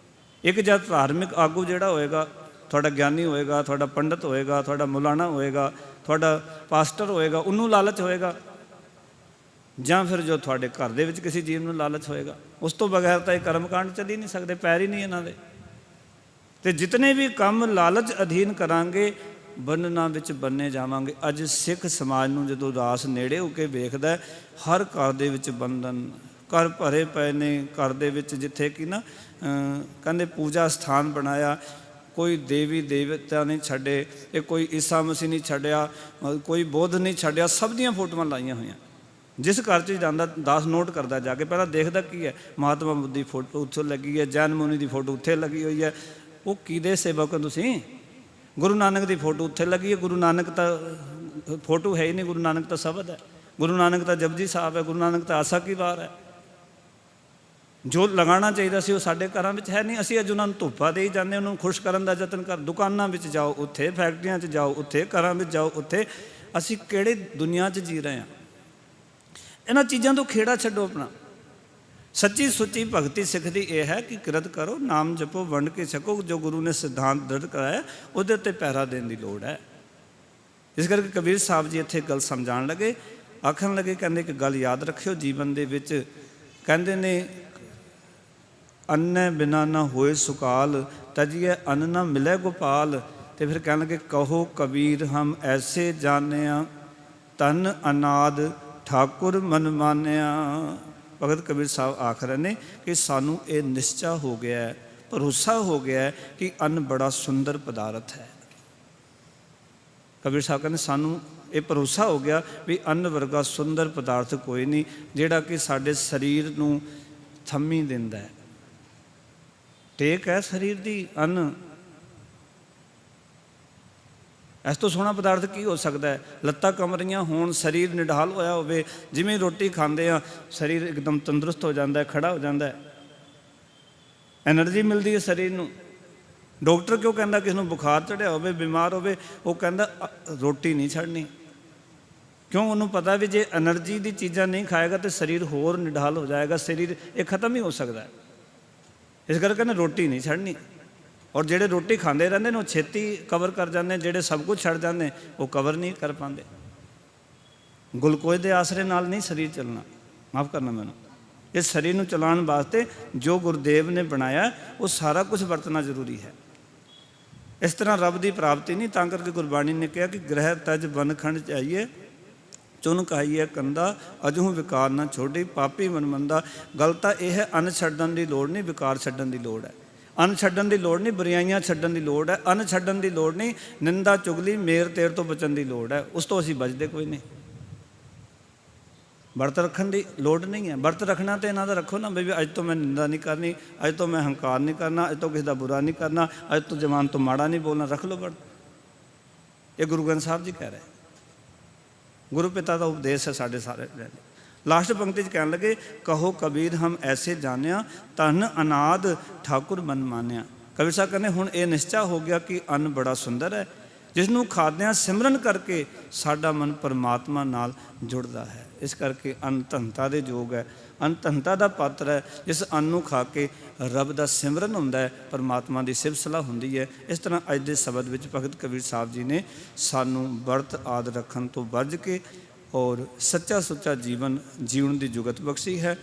Speaker 1: ਇੱਕ ਜਦ ਧਾਰਮਿਕ ਆਗੂ ਜਿਹੜਾ ਹੋਏਗਾ, ਤੁਹਾਡਾ ਗਿਆਨੀ ਹੋਏਗਾ, ਤੁਹਾਡਾ ਪੰਡਤ ਹੋਏਗਾ, ਤੁਹਾਡਾ ਮੌਲਾਨਾ ਹੋਏਗਾ, ਤੁਹਾਡਾ ਪਾਸਟਰ ਹੋਏਗਾ, ਉਹਨੂੰ ਲਾਲਚ ਹੋਏਗਾ। ਜਾਂ ਫਿਰ ਜੋ ਤੁਹਾਡੇ ਘਰ ਦੇ ਵਿੱਚ ਕਿਸੇ ਜੀਵ ਨੂੰ ਲਾਲਚ ਹੋਏਗਾ। ਉਸ ਤੋਂ ਬਗੈਰ ਤਾਂ ਇਹ ਕਰਮਕਾਂਡ ਚੱਲ ਹੀ ਨਹੀਂ ਸਕਦੇ, ਪੈਰ ਹੀ ਨਹੀਂ ਇਹਨਾਂ ਦੇ। ਤੇ ਜਿਤਨੇ ਵੀ ਕੰਮ ਲਾਲਚ ਅਧੀਨ ਕਰਾਂਗੇ ਬੰਧਨਾਂ ਵਿੱਚ ਬੰਨੇ ਜਾਵਾਂਗੇ। ਅੱਜ ਸਿੱਖ ਸਮਾਜ ਨੂੰ ਜਦੋਂ ਉਦਾਸ ਨੇੜੇ ਹੋ ਕੇ ਵੇਖਦਾ, ਹਰ ਘਰ ਦੇ ਵਿੱਚ ਬੰਧਨ, ਘਰ ਭਰੇ ਪਏ ਨੇ। ਘਰ ਦੇ ਵਿੱਚ ਜਿੱਥੇ ਕਿ ਨਾ ਕਹਿੰਦੇ ਪੂਜਾ ਸਥਾਨ ਬਣਾਇਆ, ਕੋਈ ਦੇਵੀ ਦੇਵਤਾ ਨਹੀਂ ਛੱਡੇ, ਇਹ ਕੋਈ ਈਸਾ ਮਸੀਹ ਨਹੀਂ ਛੱਡਿਆ, ਕੋਈ ਬੁੱਧ ਨਹੀਂ ਛੱਡਿਆ, ਸਭ ਦੀਆਂ ਫੋਟੋਆਂ ਲਾਈਆਂ ਹੋਈਆਂ। ਜਿਸ ਘਰ 'ਚ ਜਾਂਦਾ ਦਾਸ ਨੋਟ ਕਰਦਾ ਜਾ ਕੇ, ਪਹਿਲਾਂ ਦੇਖਦਾ ਕੀ ਹੈ, ਮਹਾਤਮਾ ਬੁੱਧ ਦੀ ਫੋਟੋ ਉੱਥੇ ਲੱਗੀ ਹੈ, ਜੈਨ ਮੁਨੀ ਦੀ ਫੋਟੋ ਉੱਥੇ ਲੱਗੀ ਹੋਈ ਹੈ। ਉਹ ਕਿਹਦੇ ਸੇਵਕ ਹੋ ਤੁਸੀਂ? ਗੁਰੂ ਨਾਨਕ ਦੀ ਫੋਟੋ ਉੱਥੇ ਲੱਗੀ ਹੈ। ਗੁਰੂ ਨਾਨਕ ਤਾਂ ਫੋਟੋ ਹੈ ਹੀ ਨਹੀਂ, ਗੁਰੂ ਨਾਨਕ ਤਾਂ ਸ਼ਬਦ ਹੈ, ਗੁਰੂ ਨਾਨਕ ਤਾਂ ਜਪਜੀ ਸਾਹਿਬ ਹੈ, ਗੁਰੂ ਨਾਨਕ ਤਾਂ ਆਸਾ ਕੀ ਵਾਰ ਹੈ। ਜੋ ਲਗਾਉਣਾ ਚਾਹੀਦਾ ਸੀ ਉਹ ਸਾਡੇ ਘਰਾਂ ਵਿੱਚ ਹੈ ਨਹੀਂ। ਅਸੀਂ ਅੱਜ ਉਹਨਾਂ ਨੂੰ ਧੋਪਾ ਦੇ ਹੀ ਜਾਂਦੇ, ਉਹਨਾਂ ਨੂੰ ਖੁਸ਼ ਕਰਨ ਦਾ ਯਤਨ ਕਰ। ਦੁਕਾਨਾਂ ਵਿੱਚ ਜਾਓ ਉੱਥੇ, ਫੈਕਟਰੀਆਂ 'ਚ ਜਾਓ ਉੱਥੇ, ਘਰਾਂ ਵਿੱਚ ਜਾਓ ਉੱਥੇ। ਅਸੀਂ ਕਿਹੜੇ ਦੁਨੀਆ 'ਚ ਜੀ ਰਹੇ ਹਾਂ? ਇਹਨਾਂ ਚੀਜ਼ਾਂ ਤੋਂ ਖੇੜਾ ਛੱਡੋ ਆਪਣਾ। ਸੱਚੀ ਸੁੱਚੀ ਭਗਤੀ ਸਿੱਖ ਦੀ ਇਹ ਹੈ ਕਿ ਕਿਰਤ ਕਰੋ, ਨਾਮ ਜਪੋ, ਵੰਡ ਕੇ ਛਕੋ। ਜੋ ਗੁਰੂ ਨੇ ਸਿਧਾਂਤ ਦ੍ਰਿੜ ਕਰਾਇਆ ਉਹਦੇ ਉੱਤੇ ਪਹਿਰਾ ਦੇਣ ਦੀ ਲੋੜ ਹੈ। ਇਸ ਕਰਕੇ ਕਬੀਰ ਸਾਹਿਬ ਜੀ ਇੱਥੇ ਗੱਲ ਸਮਝਾਉਣ ਲੱਗੇ, ਆਖਣ ਲੱਗੇ, ਕਹਿੰਦੇ ਕਿ ਗੱਲ ਯਾਦ ਰੱਖਿਓ ਜੀਵਨ ਦੇ ਵਿੱਚ। ਕਹਿੰਦੇ ਨੇ ਅੰਨੇ ਬਿਨਾ ਨਾ ਹੋਏ ਸੁਕਾਲ, ਤਜੀਏ ਅੰਨ ਨਾ ਮਿਲੇ ਗੋਪਾਲ। ਤੇ ਫਿਰ ਕਹਿਣ ਲੱਗੇ, ਕਹੋ ਕਬੀਰ ਹਮ ਐਸੇ ਜਾਣਿਆ, ਤਨ ਅਨਾਦ ਠਾਕੁਰ ਮਨ ਮਾਨਿਆ। ਭਗਤ ਕਬੀਰ ਸਾਹਿਬ ਆਖ ਰਹੇ ਨੇ ਕਿ ਸਾਨੂੰ ਇਹ ਨਿਸ਼ਚਾ ਹੋ ਗਿਆ ਹੈ, ਭਰੋਸਾ ਹੋ ਗਿਆ ਹੈ ਕਿ ਅੰਨ ਬੜਾ ਸੁੰਦਰ ਪਦਾਰਥ ਹੈ। ਕਬੀਰ ਸਾਹਿਬ ਕਹਿੰਦੇ ਸਾਨੂੰ ਇਹ ਭਰੋਸਾ ਹੋ ਗਿਆ ਵੀ ਅੰਨ ਵਰਗਾ ਸੁੰਦਰ ਪਦਾਰਥ ਕੋਈ ਨਹੀਂ, ਜਿਹੜਾ ਕਿ ਸਾਡੇ ਸਰੀਰ ਨੂੰ ਥੰਮੀ ਦਿੰਦਾ ਹੈ। ਟੇਕ ਹੈ ਸਰੀਰ ਦੀ ਅੰਨ। ਇਸ ਤੋਂ ਸੋਹਣਾ ਪਦਾਰਥ ਕੀ ਹੋ ਸਕਦਾ ਹੈ? ਲੱਤਾਂ ਕੰਬ ਰਹੀਆਂ ਹੋਣ, ਸਰੀਰ ਨਿਢਾਲ ਹੋਇਆ ਹੋਵੇ, ਜਿਵੇਂ ਰੋਟੀ ਖਾਂਦੇ ਆ ਸਰੀਰ ਇੱਕਦਮ ਤੰਦਰੁਸਤ ਹੋ ਜਾਂਦਾ ਹੈ, ਖੜਾ ਹੋ ਜਾਂਦਾ ਹੈ, ਐਨਰਜੀ ਮਿਲਦੀ ਹੈ ਸਰੀਰ ਨੂੰ। ਡਾਕਟਰ ਕਿਉਂ ਕਹਿੰਦਾ ਕਿਸੇ ਨੂੰ ਬੁਖਾਰ ਚੜ੍ਹਿਆ ਹੋਵੇ, ਬਿਮਾਰ ਹੋਵੇ, ਉਹ ਕਹਿੰਦਾ ਰੋਟੀ ਨਹੀਂ ਛੱਡਣੀ। ਕਿਉਂ? ਉਹਨੂੰ ਪਤਾ ਵੀ ਜੇ ਐਨਰਜੀ ਦੀ ਚੀਜ਼ਾਂ ਨਹੀਂ ਖਾਏਗਾ ਤਾਂ ਸਰੀਰ ਹੋਰ ਨਿਢਾਲ ਹੋ ਜਾਏਗਾ, ਸਰੀਰ ਇਹ ਖਤਮ ਹੀ ਹੋ ਸਕਦਾ ਹੈ। ਇਸ ਕਰਕੇ ਕਹਿੰਦੇ ਰੋਟੀ ਨਹੀਂ ਛੱਡਣੀ। ਔਰ ਜਿਹੜੇ ਰੋਟੀ ਖਾਂਦੇ ਰਹਿੰਦੇ ਨੇ ਉਹ ਛੇਤੀ ਕਵਰ ਕਰ ਜਾਂਦੇ, ਜਿਹੜੇ ਸਭ ਕੁਝ ਛੱਡ ਜਾਂਦੇ ਉਹ ਕਵਰ ਨਹੀਂ ਕਰ ਪਾਉਂਦੇ। ਗਲੂਕੋਜ਼ ਦੇ ਆਸਰੇ ਨਾਲ ਨਹੀਂ ਸਰੀਰ ਚੱਲਣਾ, ਮਾਫ ਕਰਨਾ ਮੈਨੂੰ। ਇਸ ਸਰੀਰ ਨੂੰ ਚਲਾਉਣ ਵਾਸਤੇ ਜੋ ਗੁਰਦੇਵ ਨੇ ਬਣਾਇਆ ਉਹ ਸਾਰਾ ਕੁਝ ਵਰਤਣਾ ਜ਼ਰੂਰੀ ਹੈ। ਇਸ ਤਰ੍ਹਾਂ ਰੱਬ ਦੀ ਪ੍ਰਾਪਤੀ ਨਹੀਂ। ਤਾਂ ਕਰਕੇ ਗੁਰਬਾਣੀ ਨੇ ਕਿਹਾ ਕਿ ਗ੍ਰਹਿ ਤਜ ਬਨ ਖੰਡ ਚਾਹੀਏ, ਚੁਨ ਖਾਈਏ ਕੰਦਾ, ਅਜਹੂ ਵਿਕਾਰ ਨਾ ਛੋੜੀ, ਪਾਪੀ ਮਨ ਮੰਦਾ। ਗੱਲ ਤਾਂ ਇਹ ਹੈ, ਅੰਨ ਛੱਡਣ ਦੀ ਲੋੜ ਨਹੀਂ, ਵਿਕਾਰ ਛੱਡਣ ਦੀ ਲੋੜ ਹੈ। ਅੰਨ ਛੱਡਣ ਦੀ ਲੋੜ ਨਹੀਂ, ਬੁਰਾਈਆਂ ਛੱਡਣ ਦੀ ਲੋੜ ਹੈ। ਅੰਨ ਛੱਡਣ ਦੀ ਲੋੜ ਨਹੀਂ, ਨਿੰਦਾ ਚੁਗਲੀ ਮੇਰ ਤੇਰ ਤੋਂ ਬਚਣ ਦੀ ਲੋੜ ਹੈ। ਉਸ ਤੋਂ ਅਸੀਂ ਬਚਦੇ ਕੋਈ ਨਹੀਂ। ਵਰਤ ਰੱਖਣ ਦੀ ਲੋੜ ਨਹੀਂ ਹੈ। ਵਰਤ ਰੱਖਣਾ ਤਾਂ ਇਹਨਾਂ ਦਾ ਰੱਖੋ ਨਾ, ਬਈ ਅੱਜ ਤੋਂ ਮੈਂ ਨਿੰਦਾ ਨਹੀਂ ਕਰਨੀ, ਅੱਜ ਤੋਂ ਮੈਂ ਹੰਕਾਰ ਨਹੀਂ ਕਰਨਾ, ਅੱਜ ਤੋਂ ਕਿਸੇ ਦਾ ਬੁਰਾ ਨਹੀਂ ਕਰਨਾ, ਅੱਜ ਤੋਂ ਜਵਾਨ ਤੋਂ ਮਾੜਾ ਨਹੀਂ ਬੋਲਣਾ। ਰੱਖ ਲਓ ਵਰਤ। ਇਹ ਗੁਰੂ ਗ੍ਰੰਥ ਸਾਹਿਬ ਜੀ ਕਹਿ ਰਹੇ, ਗੁਰੂ ਪਿਤਾ ਦਾ ਉਪਦੇਸ਼ ਹੈ ਸਾਡੇ ਸਾਰੇ। ਲਾਸਟ ਪੰਕਤੀ 'ਚ ਕਹਿਣ ਲੱਗੇ, ਕਹੋ ਕਬੀਰ ਹਮ ਐਸੇ ਜਾਣਿਆ, ਧਨ ਅਨਾਦ ਠਾਕੁਰ ਮਨ ਮਾਨਿਆ। ਕਬੀਰ ਸਾਹਿਬ ਕਹਿੰਦੇ ਹੁਣ ਇਹ ਨਿਸ਼ਚਾ ਹੋ ਗਿਆ ਕਿ ਅੰਨ ਬੜਾ ਸੁੰਦਰ ਹੈ। ਜਿਸ ਨੂੰ ਖਾਦਿਆਂ ਸਿਮਰਨ ਕਰਕੇ ਸਾਡਾ ਮਨ ਪਰਮਾਤਮਾ ਨਾਲ ਜੁੜਦਾ ਹੈ। ਇਸ ਕਰਕੇ ਅੰਨ ਧਨਤਾ ਦੇ ਯੋਗ ਹੈ, ਅੰਨ ਧਨਤਾ ਦਾ ਪਾਤਰ ਹੈ। ਜਿਸ ਅੰਨ ਨੂੰ ਖਾ ਕੇ ਰੱਬ ਦਾ ਸਿਮਰਨ ਹੁੰਦਾ ਹੈ, ਪਰਮਾਤਮਾ ਦੀ ਸਿਫਤ ਸਲਾਹ ਹੁੰਦੀ ਹੈ। ਇਸ ਤਰ੍ਹਾਂ ਅੱਜ ਦੇ ਸ਼ਬਦ ਵਿੱਚ ਭਗਤ ਕਬੀਰ ਸਾਹਿਬ ਜੀ ਨੇ ਸਾਨੂੰ ਵਰਤ ਆਦਿ ਰੱਖਣ ਤੋਂ ਵਰਜ ਕੇ ਔਰ ਸੱਚਾ ਸੁੱਚਾ ਜੀਵਨ ਜੀਉਣ ਦੀ ਜੁਗਤ ਬਖਸ਼ੀ ਹੈ।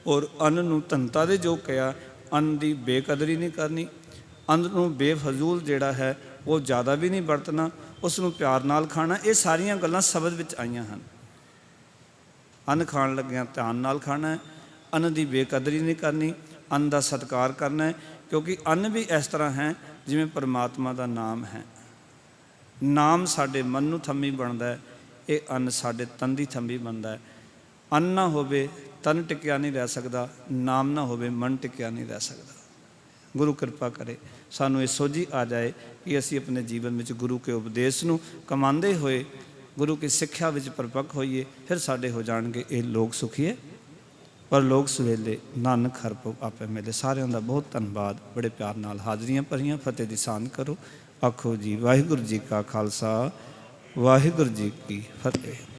Speaker 1: ਔਰ ਅੰਨ ਨੂੰ ਧਨਤਾ ਦੇ ਯੋਗ ਕਿਹਾ। ਅੰਨ ਦੀ ਬੇਕਦਰੀ ਨਹੀਂ ਕਰਨੀ, ਅੰਨ ਨੂੰ ਬੇਫਜ਼ੂਲ ਜਿਹੜਾ ਹੈ ਉਹ ਜ਼ਿਆਦਾ ਵੀ ਨਹੀਂ ਵਰਤਣਾ, ਉਸ ਨੂੰ ਪਿਆਰ ਨਾਲ ਖਾਣਾ। ਇਹ ਸਾਰੀਆਂ ਗੱਲਾਂ ਸ਼ਬਦ ਵਿੱਚ ਆਈਆਂ ਹਨ। ਅੰਨ ਖਾਣ ਲੱਗਿਆਂ ਧਿਆਨ ਨਾਲ ਖਾਣਾ ਹੈ, ਅੰਨ ਦੀ ਬੇਕਦਰੀ ਨਹੀਂ ਕਰਨੀ, ਅੰਨ ਦਾ ਸਤਿਕਾਰ ਕਰਨਾ ਹੈ। ਕਿਉਂਕਿ ਅੰਨ ਵੀ ਇਸ ਤਰ੍ਹਾਂ ਹੈ ਜਿਵੇਂ ਪਰਮਾਤਮਾ ਦਾ ਨਾਮ ਹੈ। ਨਾਮ ਸਾਡੇ ਮਨ ਨੂੰ ਥੰਮੀ ਬਣਦਾ ਹੈ, ਇਹ ਅੰਨ ਸਾਡੇ ਤਨ ਦੀ ਥੰਮੀ ਬਣਦਾ ਹੈ। ਅੰਨ ਨਾ ਹੋਵੇ ਤਨ ਟਿਕਿਆ ਨਹੀਂ ਰਹਿ ਸਕਦਾ, ਨਾਮ ਨਾ ਹੋਵੇ ਮਨ ਟਿਕਿਆ ਨਹੀਂ ਰਹਿ ਸਕਦਾ। ਗੁਰੂ ਕਿਰਪਾ ਕਰੇ ਸਾਨੂੰ ਇਹ ਸੋਝੀ ਆ ਜਾਏ ਕਿ ਅਸੀਂ ਆਪਣੇ ਜੀਵਨ ਵਿੱਚ ਗੁਰੂ ਕੇ ਉਪਦੇਸ਼ ਨੂੰ ਕਮਾਉਂਦੇ ਹੋਏ ਗੁਰੂ ਕੀ ਸਿੱਖਿਆ ਵਿੱਚ ਪਰਪੱਕ ਹੋਈਏ। ਫਿਰ ਸਾਡੇ ਹੋ ਜਾਣਗੇ ਇਹ ਲੋਕ ਸੁਖੀਏ ਪਰ ਲੋਕ ਸਵੇਲੇ ਨਾਨਕ ਹਰਿ ਭਉ ਆਪੇ ਮਿਲੇ। ਸਾਰਿਆਂ ਦਾ ਬਹੁਤ ਧੰਨਵਾਦ। ਬੜੇ ਪਿਆਰ ਨਾਲ ਹਾਜ਼ਰੀਆਂ ਭਰੀਆਂ। ਫਤਿਹ ਦੀ ਸਾਂਝ ਕਰੋ। ਆਖੋ ਜੀ ਵਾਹਿਗੁਰੂ ਜੀ ਕਾ ਖਾਲਸਾ, ਵਾਹਿਗੁਰੂ ਜੀ ਕੀ ਫਤਿਹ।